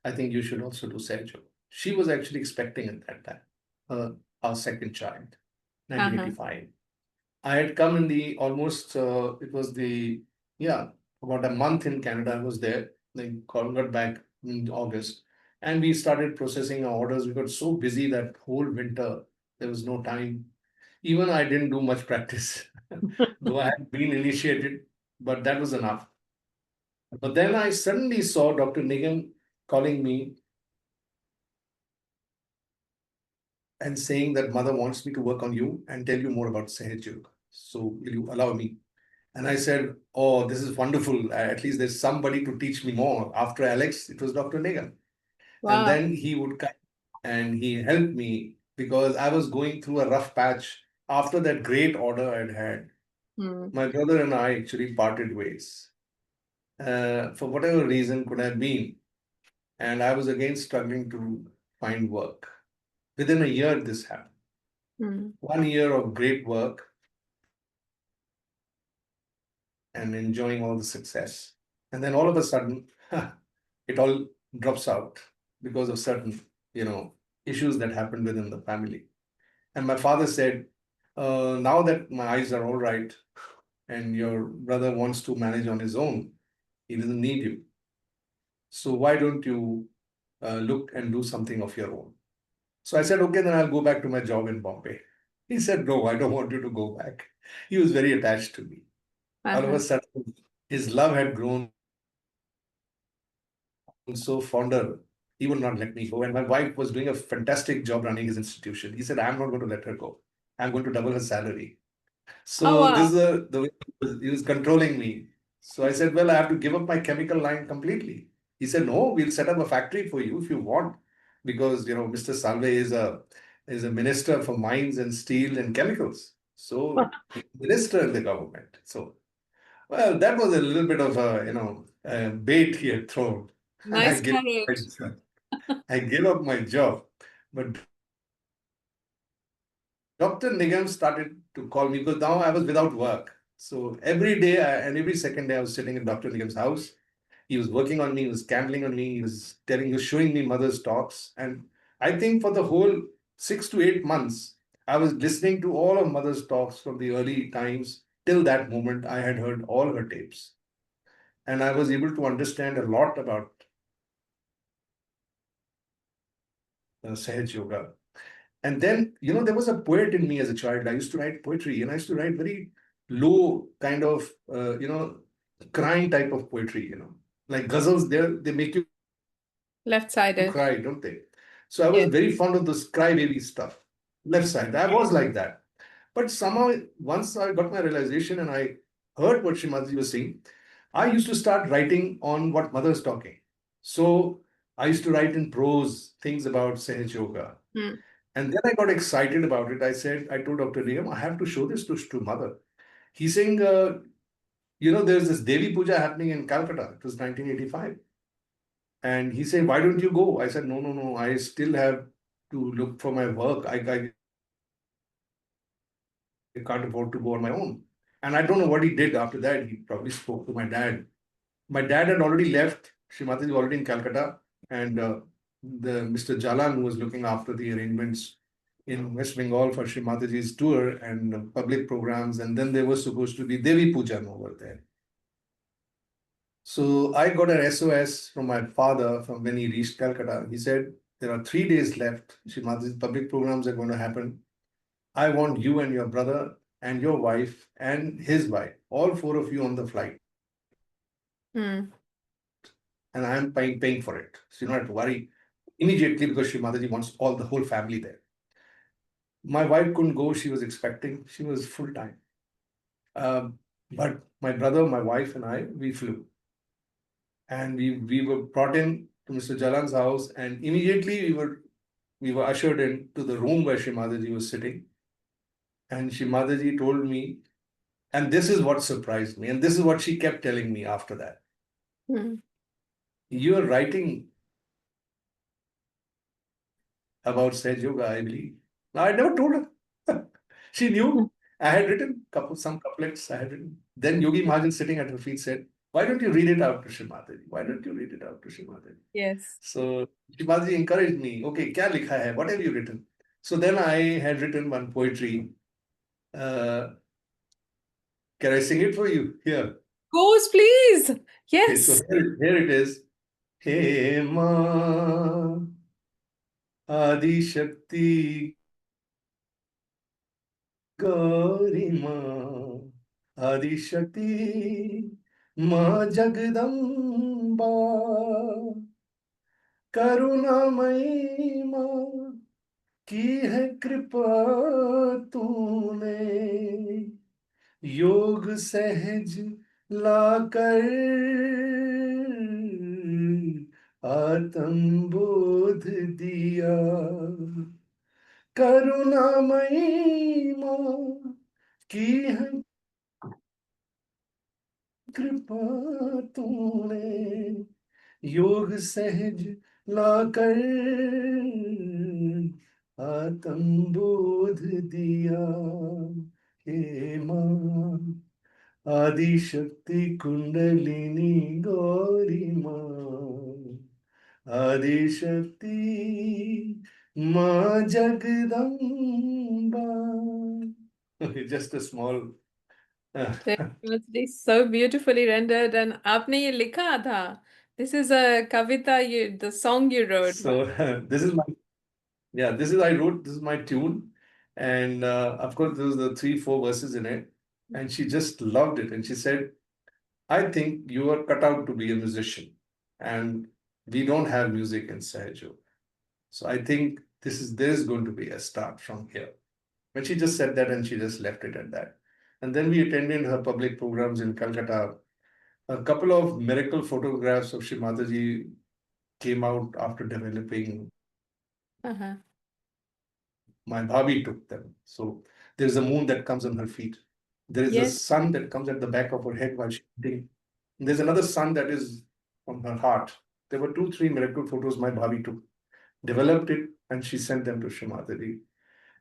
I think you should also do Sahaja Yoga. She was actually expecting at that time our second child, Uh-huh. 1985. I had come in the almost, it was the, yeah, about a month in Canada. I was there. Then got back in August. And we started processing our orders. We got so busy that whole winter, there was no time. Even I didn't do much practice, though I had been initiated, but that was enough. But then I suddenly saw Dr. Nigam calling me and saying that mother wants me to work on you and tell you more about Sahaja Yoga. So will you allow me? And I said, oh, this is wonderful. At least there's somebody to teach me more. After Alex, it was Dr. Nigam. And Wow. then he would come and he helped me because I was going through a rough patch after that great order I'd had. Hmm. My brother and I actually parted ways. For whatever reason could have been. And I was again struggling to find work. Within a year, this happened. Hmm. 1 year of great work and enjoying all the success. And then all of a sudden, it all drops out because of certain, issues that happened within the family. And my father said, now that my eyes are all right and your brother wants to manage on his own, he doesn't need you. So why don't you look and do something of your own? So I said, okay, then I'll go back to my job in Bombay. He said, no, I don't want you to go back. He was very attached to me. All of Uh-huh. a sudden, his love had grown so fonder, he would not let me go. And my wife was doing a fantastic job running his institution. He said, I'm not going to let her go. I'm going to double her salary. Oh, So this wow. is the way he was controlling me. So I said, well, I have to give up my chemical line completely. He said, no, we'll set up a factory for you if you want. Because Mr. Salve is a minister for mines and steel and chemicals. So he's a minister in the government. So well, that was a little bit of a bait he had thrown. and I Nice gave up my courage. job. I gave up my job. But Dr. Nigam started to call me because now I was without work. So every day and every second day I was sitting in Dr. Nigam's house. He was working on me, he was gambling on me, he was showing me mother's talks. And I think for the whole 6 to 8 months, I was listening to all of mother's talks from the early times till that moment. I had heard all her tapes. And I was able to understand a lot about Sahaja Yoga. And then, there was a poet in me as a child. I used to write poetry and I used to write very low kind of, crying type of poetry. Like ghazals, they make you Left-sided. cry, don't they? So I was Yes. very fond of this crybaby stuff. Left side, I was like that. But somehow, once I got my realization and I heard what Srimati was saying, I used to start writing on what mother's talking. So I used to write in prose things about Sahaja Yoga. Hmm. And then I got excited about it. I told Dr. Nigam, I have to show this to mother. He's saying, there's this Devi Puja happening in Calcutta. It was 1985. And he said, why don't you go? I said, no, no, no. I still have to look for my work. I can't afford to go on my own. And I don't know what he did after that. He probably spoke to my dad. My dad had already left. Srimati is already in Calcutta. And the Mr. Jalan, who was looking after the arrangements in West Bengal for Shri Mataji's tour and public programs. And then there was supposed to be Devi Pujan over there. So I got an SOS from my father from when he reached Calcutta. He said, there are 3 days left. Shri Mataji's public programs are going to happen. I want you and your brother and your wife and his wife, all four of you on the flight. Hmm. And I'm paying for it. So you don't have to worry immediately because Shri Mataji wants the whole family there. My wife couldn't go. She was expecting. She was full time. But my brother, my wife, and I, we flew. And we were brought in to Mr. Jalan's house, and immediately we were ushered into the room where Shri Mataji was sitting. And Shri Mataji told me, and this is what surprised me, and this is what she kept telling me after that. Hmm. You're writing about Sahaja Yoga, I believe. Now, I never told her. She knew I had written some couplets I had written. Then Yogi Mahajan sitting at her feet said, why don't you read it out to Shri Mataji? Why don't you read it out to Shri Mataji? Yes. So Shri Mataji encouraged me, okay, kya likha hai? What have you written? So then I had written one poetry. Can I sing it for you? Here. Goes, please. Okay, Yes. so here it is. Hey Ma Adi Shakti Gauri Ma Adi Shakti Ma Jagdamba Karunamai Ma की है कृपा तूने योग सहज लाकर आत्म बोध दिया करुणामयी माँ की है कृपा तूने योग सहज लाकर आत्म बोध दिया हे माँ आदि शक्ति कुंडलिनी गौरी माँ आदि शक्ति माँ Jagdamba. Okay, just a small. It's so beautifully rendered. And आपने ये लिखा था. This is a kavita, the song you wrote. So this is I wrote, this is my tune. And of course, there was the 3, 4 verses in it. And she just loved it. And she said, I think you are cut out to be a musician. And we don't have music in Sahaja. So I think there's going to be a start from here. But she just said that and she just left it at that. And then we attended her public programs in Calcutta. A couple of miracle photographs of Shri Mataji came out after developing. Uh-huh. My bhabhi took them. So there's a moon that comes on her feet. There is a Yes. sun that comes at the back of her head while she's eating. There's another sun that is on her heart. there were 2, 3 miracle photos my bhabi took, developed it, and she sent them to Shri Mataji.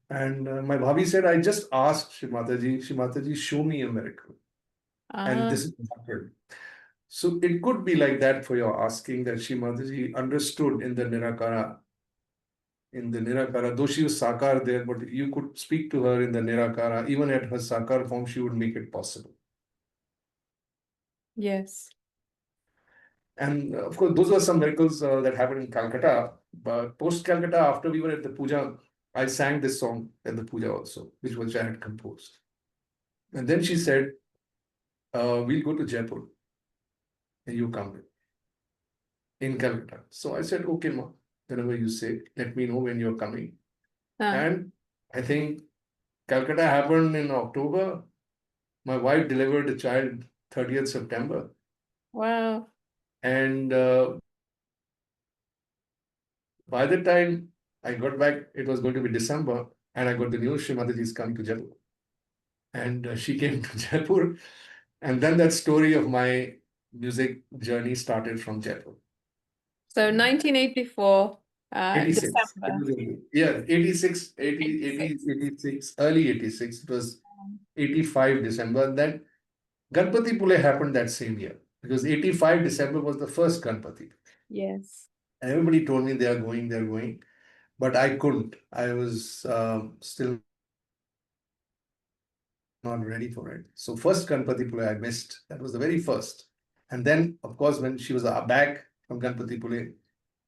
And my bhabi said, I just asked Shri Mataji, show me a miracle. And this is what happened. So it could be like that for your asking, that Shri Mataji understood in the Nirakara, though she was Sakar there, but you could speak to her in the Nirakara, even at her Sakar form, she would make it possible. Yes. And of course, those were some miracles that happened in Calcutta. But post Calcutta, after we were at the puja, I sang this song at the puja also, which I had composed. And then she said, we'll go to Jaipur and you come with in Calcutta. So I said, okay, ma, whenever you say, let me know when you're coming. And I think Calcutta happened in October. My wife delivered a child 30th September. Wow. And by the time I got back, it was going to be December, and I got the news Shri Mataji is coming to Jaipur. And she came to Jaipur, and then that story of my music journey started from Jaipur. So 1984, 86. December. Yeah, 86, 86, early 86. It was 85 December. And then Ganpati Pule happened that same year, because 85 December was the first Ganpati. Yes. Everybody told me they're going. But I couldn't. I was still not ready for it. So first Ganpati Pule I missed. That was the very first. And then, of course, when she was back from Ganpati Pule,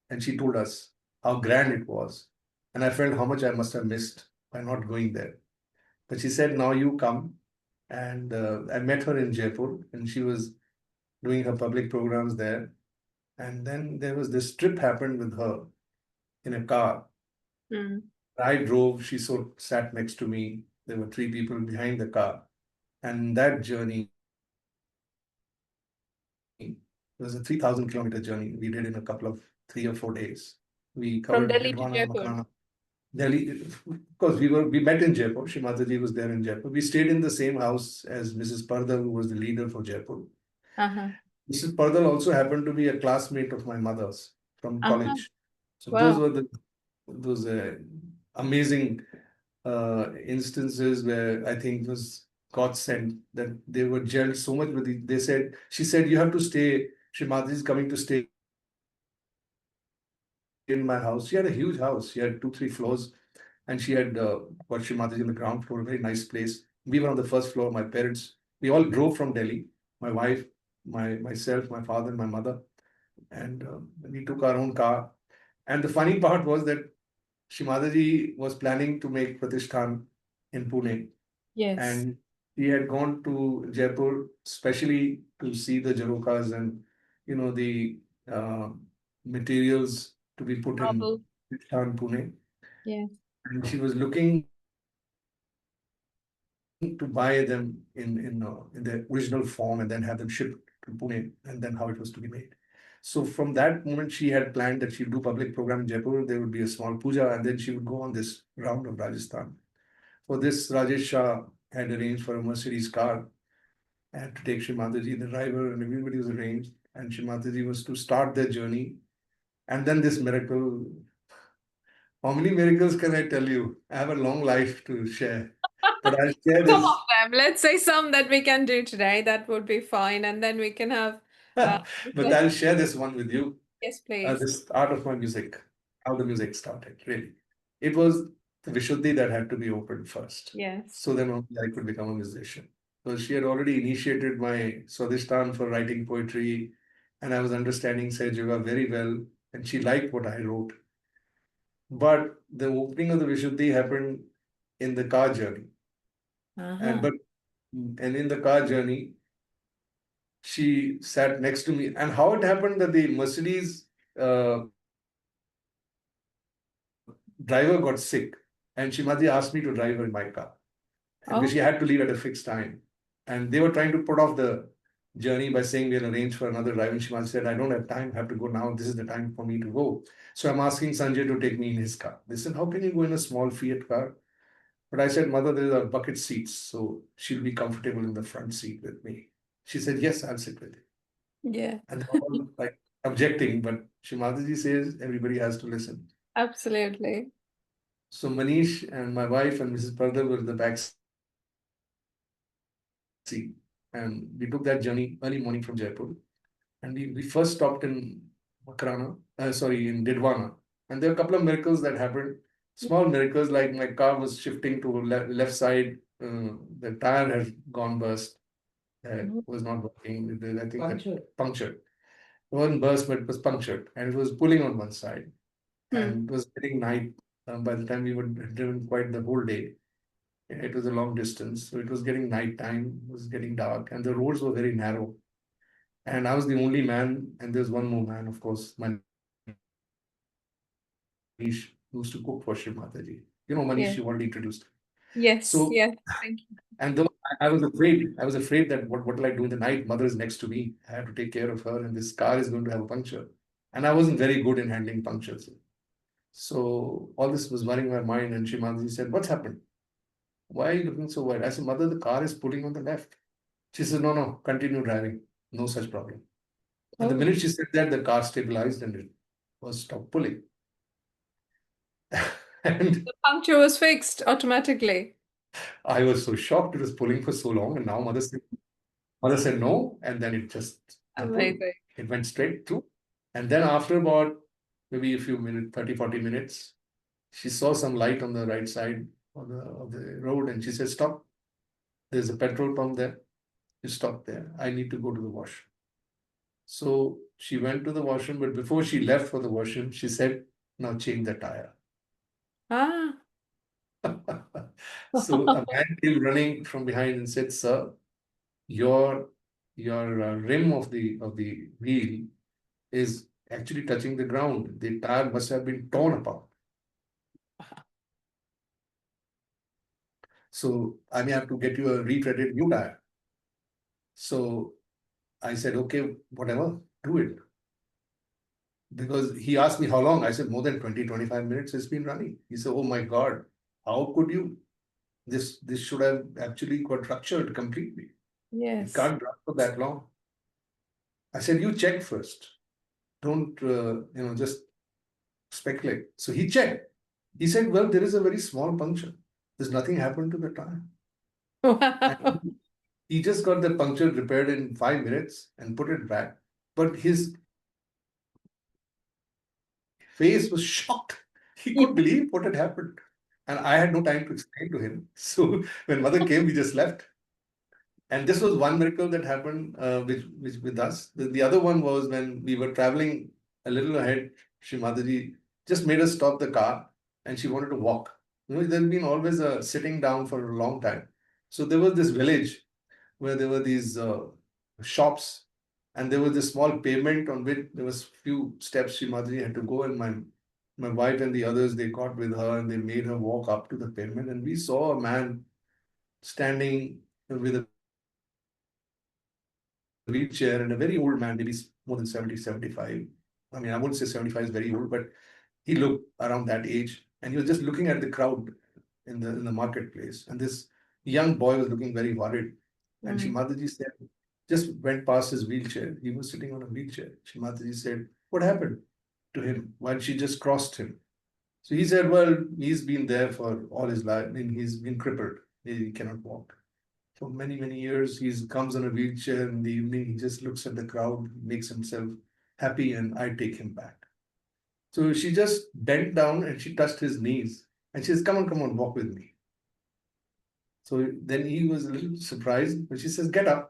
and she told us how grand it was, and I felt how much I must have missed by not going there. But she said, now you come. And I met her in Jaipur, and she was doing her public programs there. And then there was this trip happened with her in a car. I drove, she sat next to me. There were 3 people behind the car. And that journey, it was a 3,000-kilometer journey we did in a couple of 3 or 4 days. We From covered Delhi to Hindwana, Jaipur. Makana. Delhi, of course, we met in Jaipur. Shri Mataji was there in Jaipur. We stayed in the same house as Mrs. Pardal, who was the leader for Jaipur. Mrs. Pardal also happened to be a classmate of my mother's from college. So those were those amazing instances where I think it was God sent, that they were gelled so much with it. She said, you have to stay. Shri Mataji is coming to stay in my house. She had a huge house. She had 2, 3 floors, and she had got Shri Mataji on the ground floor, a very nice place. We were on the first floor. My parents, we all drove from Delhi. My wife, myself, my father, and my mother, and we took our own car. And the funny part was that Shri Mataji was planning to make Pratishthan in Pune. Yes. And he had gone to Jaipur specially to see the Jarokas and, the materials to be put in Pratishthan, Pune. Yes. And she was looking to buy them in their original form and then have them shipped to Pune, and then how it was to be made. So from that moment, she had planned that she'd do public program in Jaipur. There would be a small puja, and then she would go on this round of Rajasthan. For this, Rajesh Shah had arranged for a Mercedes car and to take Shri Mataji, the driver, and everybody was arranged. And Shri Mataji was to start their journey. And then this miracle. How many miracles can I tell you? I have a long life to share. But I'll share Some this. of them. Let's say some that we can do today. That would be fine. And then we can have. But I'll share this one with you. Yes, please. This art of my music, how the music started, really. It was the Vishuddhi that had to be opened first. Yes. So then only I could become a musician. So she had already initiated my Swadhisthana for writing poetry, and I was understanding Sahaja Yoga very well, and she liked what I wrote. But the opening of the Vishuddhi happened in the car journey. And in the car journey, she sat next to me. And how it happened that the Mercedes driver got sick, and Shrimati asked me to drive her in my car. And because she had to leave at a fixed time. And they were trying to put off the journey by saying we'll arrange for another drive. And Shrimati said, I don't have time, I have to go now. This is the time for me to go. So I'm asking Sanjay to take me in his car. They said, how can you go in a small Fiat car? But I said, Mother, there are bucket seats, so she'll be comfortable in the front seat with me. She said, yes, I'll sit with you. Yeah. And all like objecting, but Shri Mataji says everybody has to listen. Absolutely. So Manish and my wife and Mrs. Pardal were in the back seat. And we took that journey early morning from Jaipur. And we first stopped in in Didwana. And there are a couple of miracles that happened. Small miracles, like my car was shifting to left side. The tire had gone burst. Was not working. I think punctured. It wasn't burst, but it was punctured. And it was pulling on one side. And it was getting night. By the time we were driven quite the whole day, it was a long distance. So it was getting night time, it was getting dark, and the roads were very narrow. And I was the only man, and there's one more man, of course, Manish, who used to cook for Shri Mataji. You know, Manish, you already introduced. Yeah. So, Yes. Yes. Thank and though I was afraid that what will I do in the night? Mother is next to me. I have to take care of her, and this car is going to have a puncture. And I wasn't very good in handling punctures. So all this was worrying my mind, and Shri Mataji said, "What's happened? Why are you looking so worried?" I said, "Mother, the car is pulling on the left." She said, "No, no, continue driving. No such problem." And the you. minute she said that, the car stabilized and it was stopped pulling. And The puncture was fixed automatically. I was so shocked, it was pulling for so long. And now mother said no. And then it just pulled. Amazing. It went straight through. And then after about maybe a few minutes, 30, 40 minutes, she saw some light on the right side of the road. And she said, "Stop. There's a petrol pump there. You stop there. I need to go to the washroom." So she went to the washroom, but before she left for the washroom, she said, "Now change the tire." Ah. So a man came running from behind and said, "Sir, your rim of the wheel is actually touching the ground. The tire must have been torn apart. So I may have to get you a retreaded new tire." So I said, "Okay, whatever, do it." Because he asked me how long. I said, "More than 20, 25 minutes it's been running." He said, "Oh my God, how could you? This should have actually got ruptured completely. It Yes. can't run for that long." I said, "You check first. Don't just speculate." So he checked. He said, "Well, there is a very small puncture. There's nothing happened to the tire." Wow. And he just got the puncture repaired in 5 minutes and put it back. But his face was shocked. He couldn't believe what had happened. And I had no time to explain to him. So when mother came, we just left. And this was one miracle that happened which with us. The other one was when we were traveling a little ahead, Shri Mataji just made us stop the car and she wanted to walk. There's been always a sitting down for a long time. So there was this village where there were these shops and there was this small pavement on which there was few steps Shri Mataji had to go, and my wife and the others, they got with her and they made her walk up to the pavement, and we saw a man standing with a wheelchair, and a very old man, maybe more than 70, 75. I mean, I wouldn't say 75 is very old, but he looked around that age, and he was just looking at the crowd in the marketplace. And this young boy was looking very worried. And Shri Mataji said, just went past his wheelchair. He was sitting on a wheelchair. Shri Mataji said, "What happened to him?" While she just crossed him. So he said, "Well, he's been there for all his life. I mean, he's been crippled. He cannot walk. For many, many years, he comes on a wheelchair in the evening. He just looks at the crowd, makes himself happy, and I take him back." So she just bent down and she touched his knees. And she says, come on, walk with me." So then he was a little surprised, but she says, "Get up."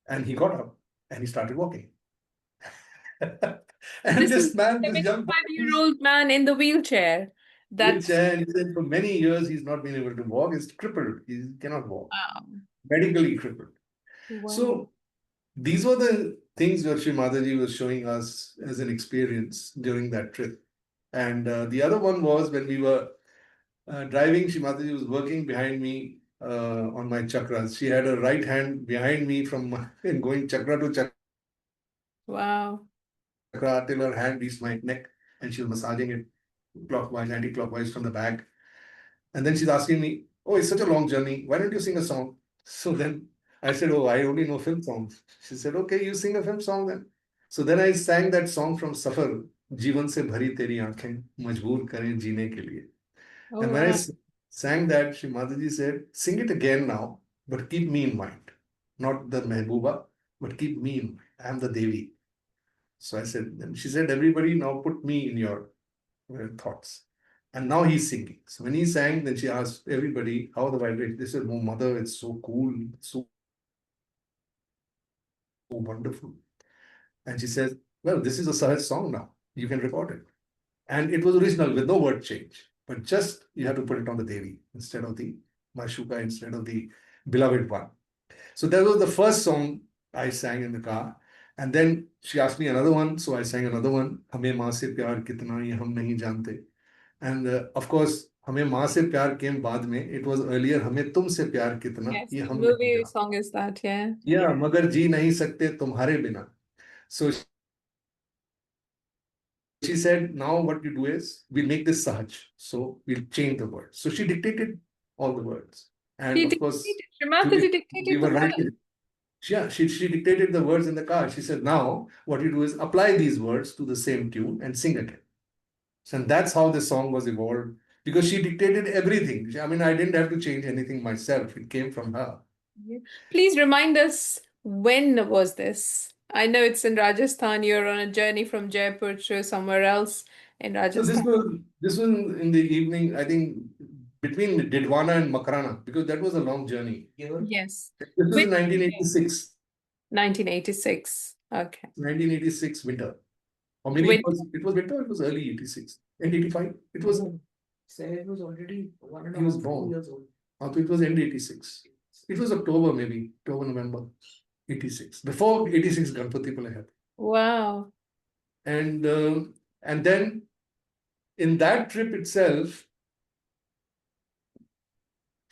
And he got up and he started walking. And This is this man, a this young boy, 75-year-old man in the wheelchair. That's wheelchair, and he said for many years he's not been able to walk. He's crippled. He cannot walk, wow. medically crippled. Wow. So these were the things that Sri Mataji was showing us as an experience during that trip. And the other one was when we were driving, Sri Mataji was working behind me on my chakras. She had her right hand behind me from in going chakra to chakra till her hand reached my neck, and she was massaging it clockwise, anti-clockwise from the back. And then she's asking me, "Oh, it's such a long journey. Why don't you sing a song?" So then I said, oh, I only know film songs. She said, okay, you sing a film song then. So then I sang that song from Safar, जीवन से भरी तेरी आंखें मजबूर करें जीने के लिए. Oh, And when I wow. sang that, Shri Mataji said, sing it again now, but keep me in mind. Not the Mehbooba, but keep me in mind. I am the Devi. So I said, then she said, everybody now put me in your thoughts. And now he's singing. So when he sang, then she asked everybody how the vibration. They said, oh, mother, it's so cool, it's so wonderful. And she says, well, this is a Sahaj song now. You can record it. And it was original with no word change. But just you have to put it on the Devi instead of the Mashuka, instead of the beloved one. So that was the first song I sang in the car. And then she asked me another one. So I sang another one. Hame maa se pyar kitna ye hum nahi jante. And of course, Hame maa se pyar came baad mein. It was earlier Hame tumse pyar kitna Yes, ye the hum nahi movie jante. song is that, yeah. Yeah, magar ji nahi sakte tumhare bina. So she said, now what you do is we'll make this Sahaj. So we'll change the words. So she dictated all the words. And She of course, dictated, Shrimataji we dictated the were word. writing. Yeah, she dictated the words in the car. She said, now what you do is apply these words to the same tune and sing again. So and that's how the song was evolved because she dictated everything. I mean, I didn't have to change anything myself. It came from her. Please remind us, when was this? I know it's in Rajasthan. You're on a journey from Jaipur to somewhere else in So this Rajasthan. was this was in the evening, I think, between Didwana and Makrana, because that was a long journey. Yes. This was Which in 1986, 1986. Okay. 1986 winter. Or maybe Which, it was winter, it was early 86. And 85. It was Said was already one and a he was half, born. 2 years old. So it was end 86. It was October, maybe, October, November 86. Before 86 Ganpati Pule had. wow. And and then in that trip itself,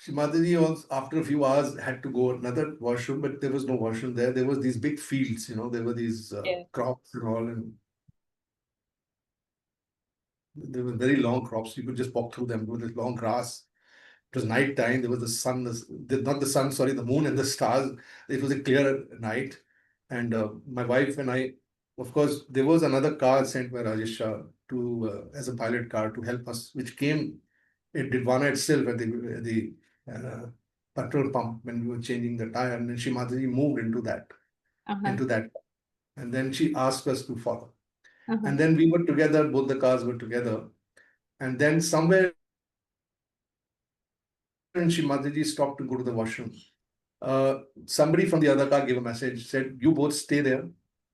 Shimataji also, after a few hours, had to go another washroom, but there was no washroom there. There was these big fields, there were these Yeah. crops and all, and there were very long crops. You could just walk through them with this long grass. It was night time. There was the sun, not the sun, sorry, the moon and the stars. It was a clear night. And my wife and I, of course, there was another car sent by Rajesh Shah to as a pilot car to help us, which came. It did one itself at the uh, petrol pump when we were changing the tire, and then Shimataji moved Uh-huh. into that, and then she asked us to follow. Uh-huh. And then we were together, both the cars were together. And then somewhere when Shimataji stopped to go to the washroom, somebody from the other car gave a message, said, you both stay there.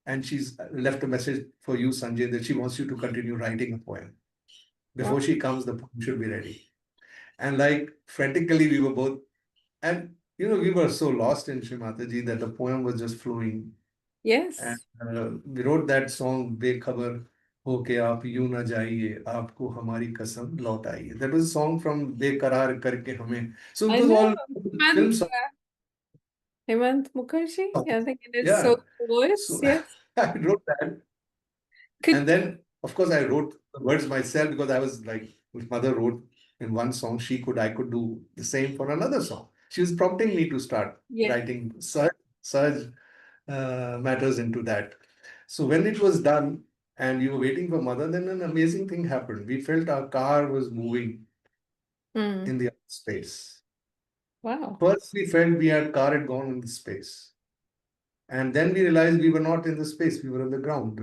And she's left a message for you, Sanjay, that she wants you to continue writing a poem. Before she comes, the poem should be ready. And like frantically, we were both, and we were so lost in Shri Mataji that the poem was just flowing. And Yes. we wrote that song, Bekhabar होके आप यूं ना जाइए आपको हमारी कसम लौट आइए. That was a song from बेकरार करके हमें. So it I was know. all film song. Hemant Mukherjee, I think it is Yeah. so voice, So yes. I wrote that. Could And then, of course, I wrote the words myself because I was like, if mother wrote in one song, I could do the same for another song. She was prompting me to start yeah. writing such matters into that. So when it was done and you were waiting for mother, then an amazing thing happened. We felt our car was moving Hmm. in the space. Wow. First, we felt car had gone in the space. And then we realized we were not in the space, we were on the ground.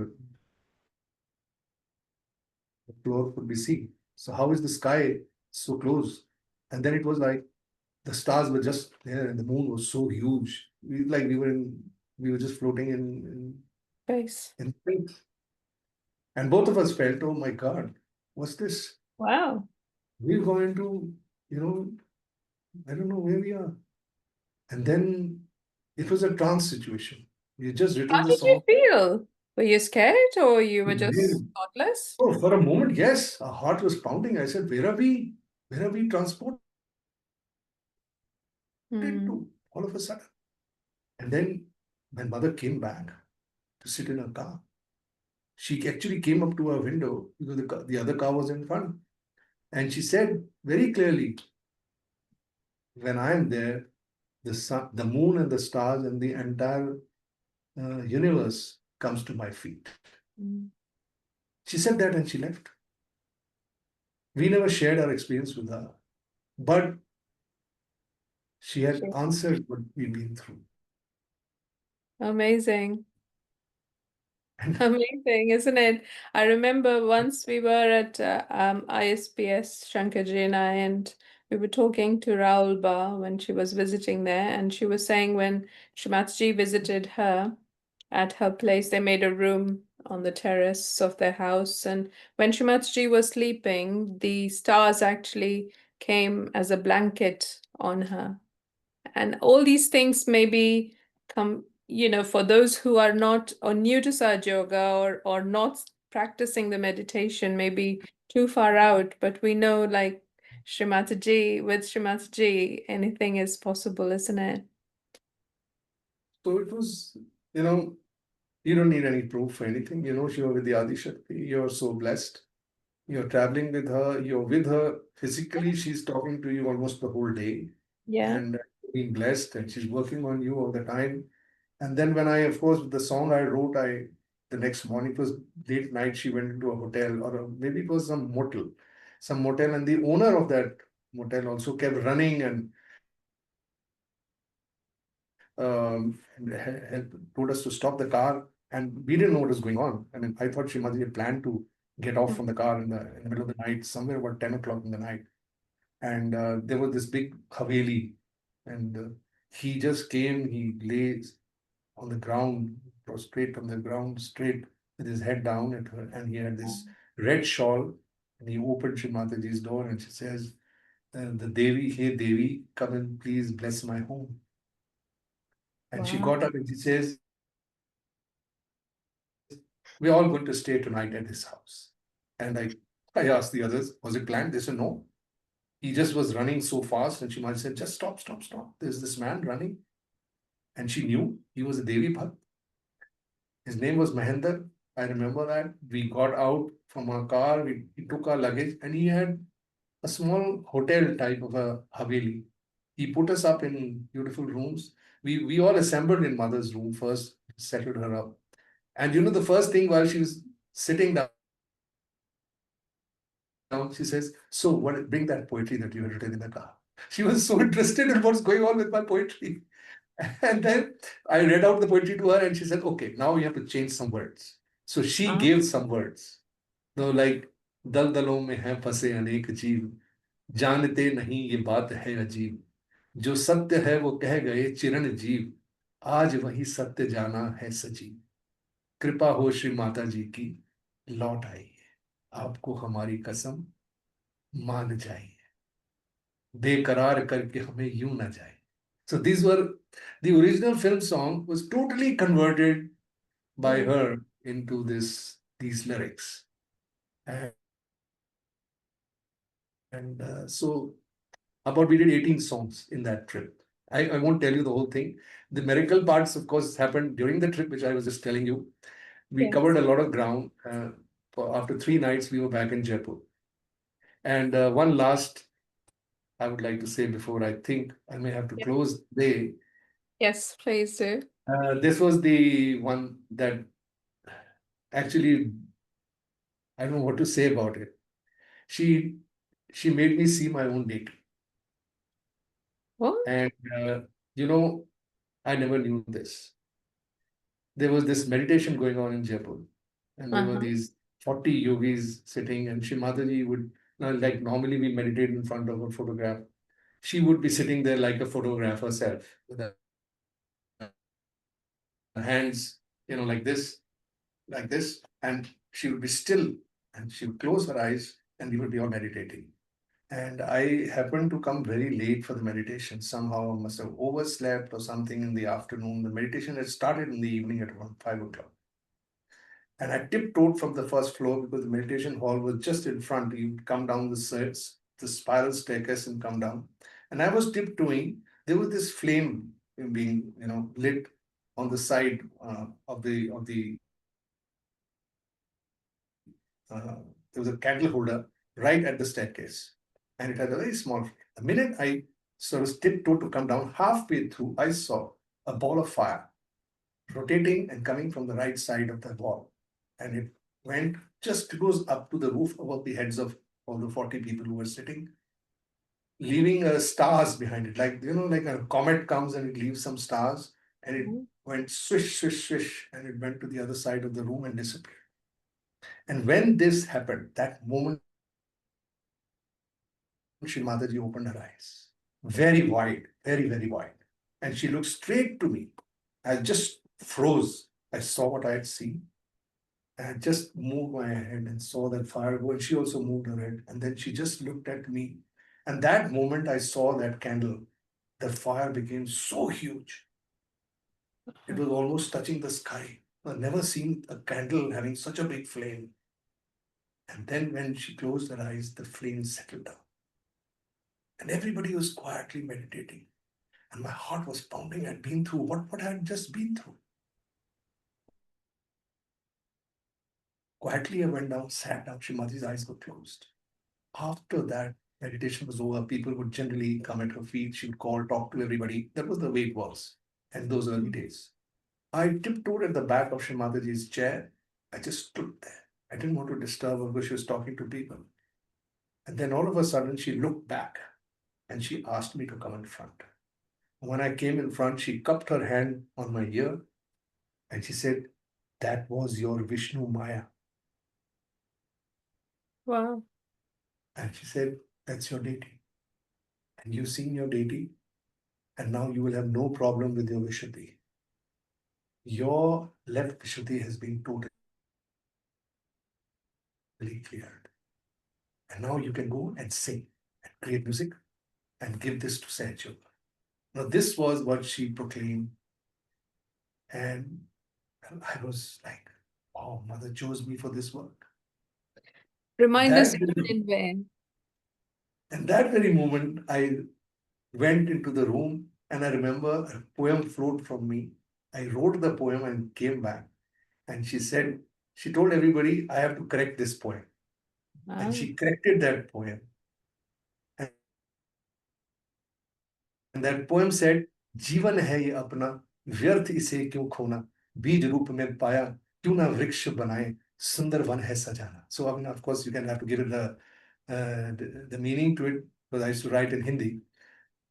The floor could be seen. So how is the sky so close? And then it was like the stars were just there and the moon was so huge. We were just floating Face. in space. And both of us felt, oh my God, what's this? Wow. We're going to, I don't know where we are. And then it was a trance situation. We had just How written the did you song. feel? Were you scared or you were just thoughtless? Oh, for a moment, yes, our heart was pounding. I said, where are we? Where are we transported Hmm. to all of a sudden? And then when mother came back to sit in her car, she actually came up to our window because the other car was in front. And she said very clearly, when I am there, the sun, the moon, and the stars, and the entire universe comes to my feet. Mm. She said that and she left. We never shared our experience with her, but she had Sure. answered what we've been through. Amazing. And Amazing, isn't it? I remember once we were at ISPS Shankarji and I, and we were talking to Raul Ba when she was visiting there, and she was saying when Shrimatji visited her at her place, they made a room on the terrace of their house, and when Shrimatji was sleeping, the stars actually came as a blanket on her. And all these things maybe come, for those who are not or new to Sahaja Yoga or not practicing the meditation, maybe too far out, but we know like with Srimataji, anything is possible, isn't it? so it was, you know, you don't need any proof for anything. You know, she was with the Adi Shakti. You're so blessed. You're traveling with her. You're with her physically. She's talking to you almost the whole day Yeah. and being blessed. And she's working on you all the time. And then when I, of course, the song I wrote, the next morning, it was late night. She went into a hotel or maybe it was some motel, and the owner of that motel also kept running and told us to stop the car, and we didn't know what was going on. I mean, I thought she must have planned to get off from the car in the middle of the night, somewhere about 10 o'clock in the night. And there was this big Haveli, and he just came, he lay on the ground, prostrate on the ground, straight with his head down at her, and he had this red shawl. And he opened Shri Mataji's door, and she says, "The Devi, hey Devi, come and please bless my home." And she Wow. got up and she says, "We're all going to stay tonight at this house." And I asked the others, "Was it planned?" They said, "No." He just was running so fast, and she might said, "Just stop, stop, stop. There's this man running." And she knew he was a Devi Bhakt. His name was Mahendra. I remember that. We got out from our car, we took our luggage, and he had a small hotel type of a Haveli. He put us up in beautiful rooms. We all assembled in mother's room first, settled her up. And the first thing while she was sitting down, she says, "So, bring that poetry that you had written in the car." She was so interested in what's going on with my poetry. And then I read out the poetry to her, and she said, "Okay, now we have to change some words." So she gave some words. Ah, like, "दल दलों में हैं फंसे अनेक जीव, जानते नहीं ये बात है अजीब, जो सत्य है वो कह गए चिरण जीव, आज वही सत्य जाना है सजीव, कृपा हो श्री माता जी की, लौट आई है, आपको हमारी कसम मान जाइए, बेकरार करके हमें यूं ना जाए." So these were the original film song was totally converted by mm, her into these lyrics. And so about we did 18 songs in that trip. I won't tell you the whole thing. The miracle parts, of course, happened during the trip, which I was just telling you. We covered a yes. lot of ground. After 3 nights, we were back in Jaipur. And one last, I would like to say before I think I may have to Yeah. close the day. Yes, please do. This was the one that actually, I don't know what to say about it. She she made me see my own deity. What? And you know, I never knew this. There was this meditation going on in Jaipur, and there were Uh-huh. these 40 yogis sitting, and Shri Mataji would, like normally we meditate in front of a photograph. She would be sitting there like a photograph herself, with her hands, like this, and she would be still, and she would close her eyes, and we would be all meditating. And I happened to come very late for the meditation. Somehow I must have overslept or something in the afternoon. The meditation had started in the evening at around 5 o'clock. And I tiptoed from the first floor because the meditation hall was just in front. You come down the spiral staircase and come down. And I was tiptoeing. There was this flame being, lit on the side there was a candle holder right at the staircase, and it had a very small flame. The minute I So I was tiptoe to come down. Halfway through, I saw a ball of fire rotating and coming from the right side of the wall. And it went, just goes up to the roof above the heads of all the 40 people who were sitting, leaving stars behind it. Like, like a comet comes and it leaves some stars, and it went swish, swish, swish, and it went to the other side of the room and disappeared. And when this happened, that moment, Shri Mataji opened her eyes, very wide, very, very wide. And she looked straight to me. I just froze. I saw what I had seen. I just moved my head and saw that fire go, and she also moved her head. And then she just looked at me. And that moment I saw that candle, the fire became so huge. It was almost touching the sky. I've never seen a candle having such a big flame. And then when she closed her eyes, the flame settled down. And everybody was quietly meditating. And my heart was pounding. I'd been through what I had just been through. Quietly, I went down, sat down. Shri Mataji's eyes were closed. After that, meditation was over. People would generally come at her feet. She would call, talk to everybody. That was the way it was in those early days. I tiptoed at the back of Shri Mataji's chair. I just stood there. I didn't want to disturb her because she was talking to people. And then all of a sudden, she looked back and she asked me to come in front. When I came in front, she cupped her hand on my ear and she said, "That was your Vishnu Maya." Wow. And she said, "That's your deity. And you've seen your deity, and now you will have no problem with your Vishuddhi. Your left Vishuddhi has been totally cleared. And now you can go and sing and create music and give this to Sahaja Yoga." Now, this was what she proclaimed. And I was like, wow, Mother chose me for this work. Remind us That in vain. And that very moment, I went into the room and I remember a poem flowed from me. I wrote the poem and came back. And she said, she told everybody, I have to correct this poem. And she corrected that poem. And that poem said, "जीवन है ये अपना, व्यर्थ इसे क्यों खोना, बीज रूप में पाया, क्यों ना वृक्ष बनाए, सुंदर वन है सजाना." So, I mean, of course, you can have to give it the meaning to it, because I used to write in Hindi.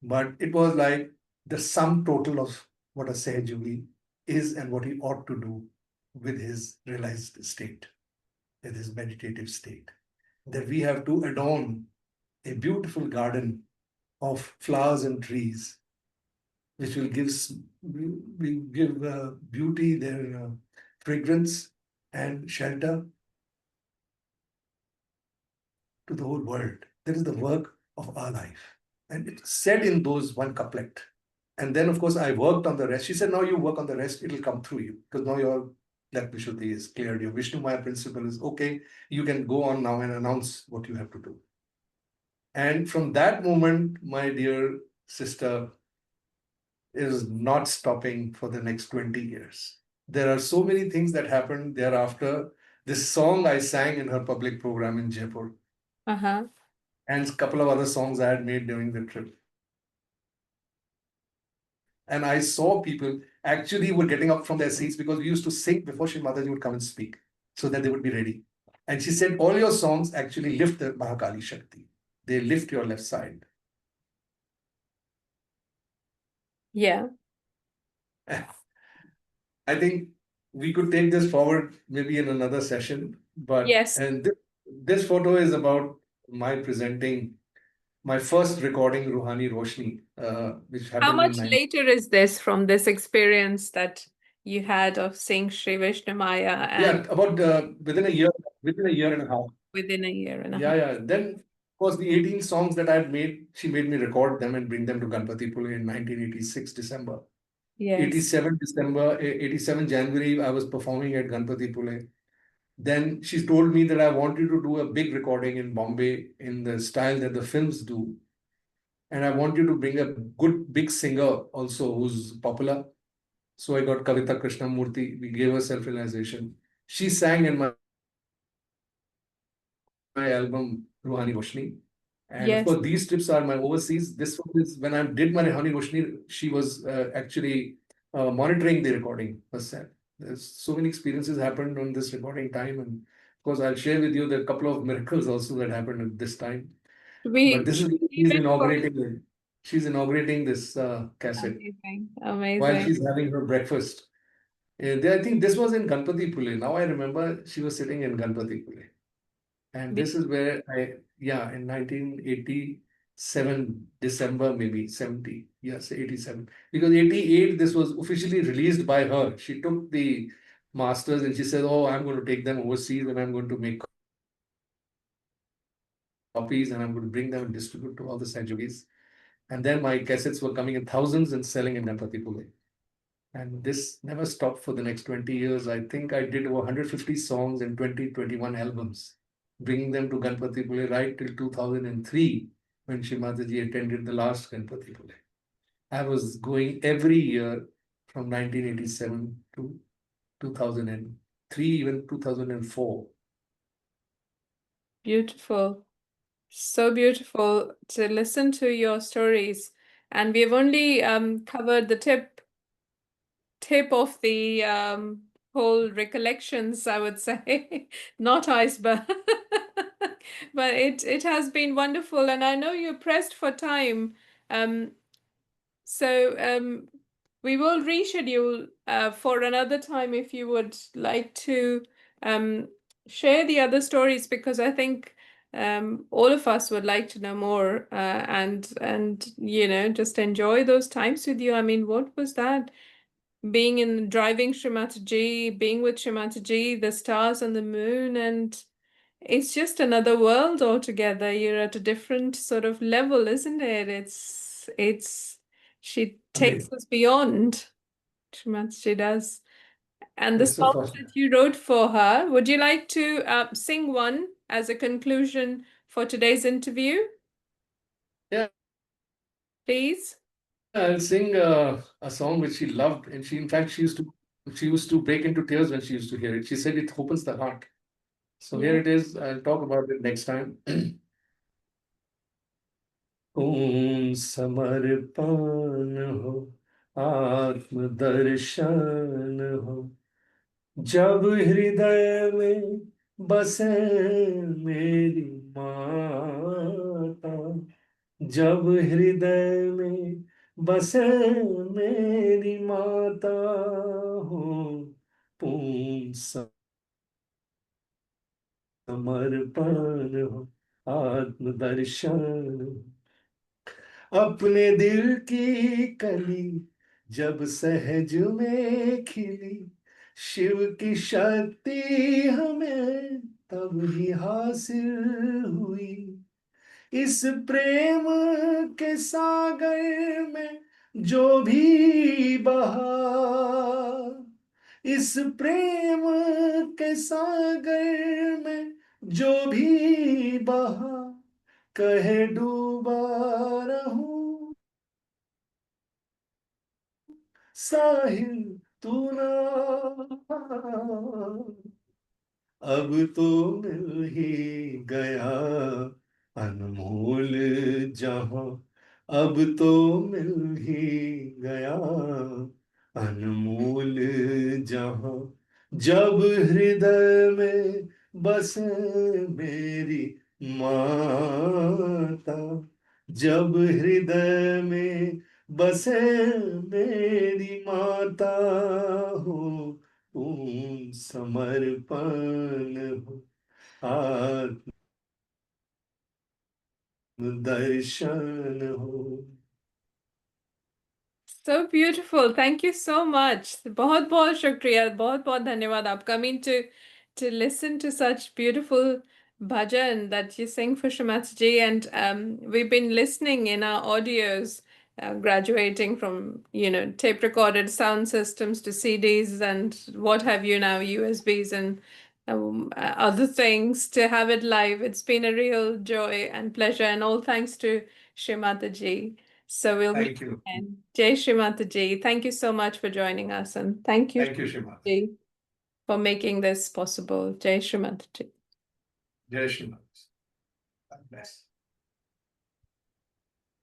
But it was like the sum total of what a Sahaja Yogi is and what he ought to do with his realized state, with his meditative state. That we have to adorn a beautiful garden of flowers and trees, which will give beauty, their fragrance and shelter to the whole world. That is the work of our life. And it's said in those one couplet. And then, of course, I worked on the rest. She said, "Now you work on the rest, it'll come through you. Because now your left Vishuddhi is cleared. Your Vishnu Maya principle is okay. You can go on now and announce what you have to do." And from that moment, my dear sister is not stopping for the next 20 years. There are so many things that happened thereafter. This song I sang in her public program in Jaipur, and a couple of other songs I had made during the trip. And I saw people actually were getting up from their seats because we used to sing before Shri Mataji would come and speak so that they would be ready. And she said, all your songs actually lift the Mahakali Shakti. They lift your left side. Yeah. I think we could take this forward maybe in another session. But Yes. And this photo is about my presenting my first recording, Ruhani Roshni, which happened How in much later is this from this experience that you had of seeing Sri Vishnu Maya and about within a year and a half. within a year and a Yeah, half? yeah. Then, of course, the 18 songs that I had made, she made me record them and bring them to Ganpati Pule in 1986 December. Yes. 87 December, 87 January, I was performing at Ganpati Pule. Then she told me that I want you to do a big recording in Bombay in the style that the films do. And I want you to bring a good big singer also who's popular. So I got Kavita Krishnamurthy. We gave her self-realization. She sang in my album Ruhani Roshni. And of Yes. course, these trips are my overseas. This one is when I did my Honey Roshni, she was actually monitoring the recording herself. There's so many experiences happened on this recording time, and of course, I'll share with you the couple of miracles also that happened at this time. But We this is should leave she's it for inaugurating she's inaugurating this cassette amazing, while amazing. she's having her breakfast. I think this was in Ganpati Pule. Now I remember she was sitting in Ganpati Pule. And this is where in 1987, December maybe, 70, yes, 87. Because 88, this was officially released by her. She took the masters and she said, oh, I'm going to take them overseas and I'm going to make copies and I'm going to bring them and distribute to all the Sahaja Yogis. And then my cassettes were coming in thousands and selling in Ganpati Pule. And this never stopped for the next 20 years. I think I did over 150 songs and 21 albums, bringing them to Ganpati Pule right till 2003 when Shri Mataji attended the last Ganpati Pule. I was going every year from 1987 to 2003, even 2004. Beautiful. So beautiful to listen to your stories. And we've only covered the tip of the whole recollections, I would say, not iceberg. But it has been wonderful, and I know you're pressed for time. Um, so we will reschedule for another time if you would like to um, share the other stories, because I think all of us would like to know more and just enjoy those times with you. I mean, what was that? Being in driving Shri Mataji, being with Shri Mataji, the stars and the moon, and it's just another world altogether. You're at a different sort of level, isn't it? It's she takes Amazing. us beyond. Shri Mataji does. And the It's a songs first. that you wrote for her, would you like to sing one as a conclusion for today's interview, Yeah, please? I'll sing a song which she loved, and in fact, she used to break into tears when she used to hear it. She said it opens the heart. So here Yeah. it is. I'll talk about it next time. ओम समर्पण हो आत्मदर्शन हो जब हृदय में बसे मेरी माता जब हृदय में बसे मेरी माता हो पूर्ण समर्पण हो आत्मदर्शन अपने दिल की कली जब सहज में खिली शिव की शक्ति हमें तब ही हासिल हुई इस प्रेम के सागर में जो भी बहा इस प्रेम के सागर में जो भी बहा कहे डूबा रहूं साहिल तू ना अब तो मिल ही गया अनमोल जहां अब तो मिल ही गया अनमोल जहां जब हृदय में बसे मेरी माता जब हृदय में बसे मेरी माता हो पूर्ण समर्पण हो आत्मदर्शन हो So beautiful. Thank you so much. बहुत बहुत शुक्रिया. बहुत बहुत धन्यवाद आपका. I mean, to listen to such beautiful bhajan that you sing for Shri Mataji, and we've been listening in our audios, graduating from tape recorded sound systems to CDs and what have you now, USBs and other things, to have it live. It's been a real joy and pleasure, and all thanks to Shri Mataji. So we'll meet Thank you. again. Jai Shri Mataji, thank you so much for joining us, and thank you, Thank you, Shima. Ji, for making this possible. Jai Shri Mataji. Jai Shima. God bless.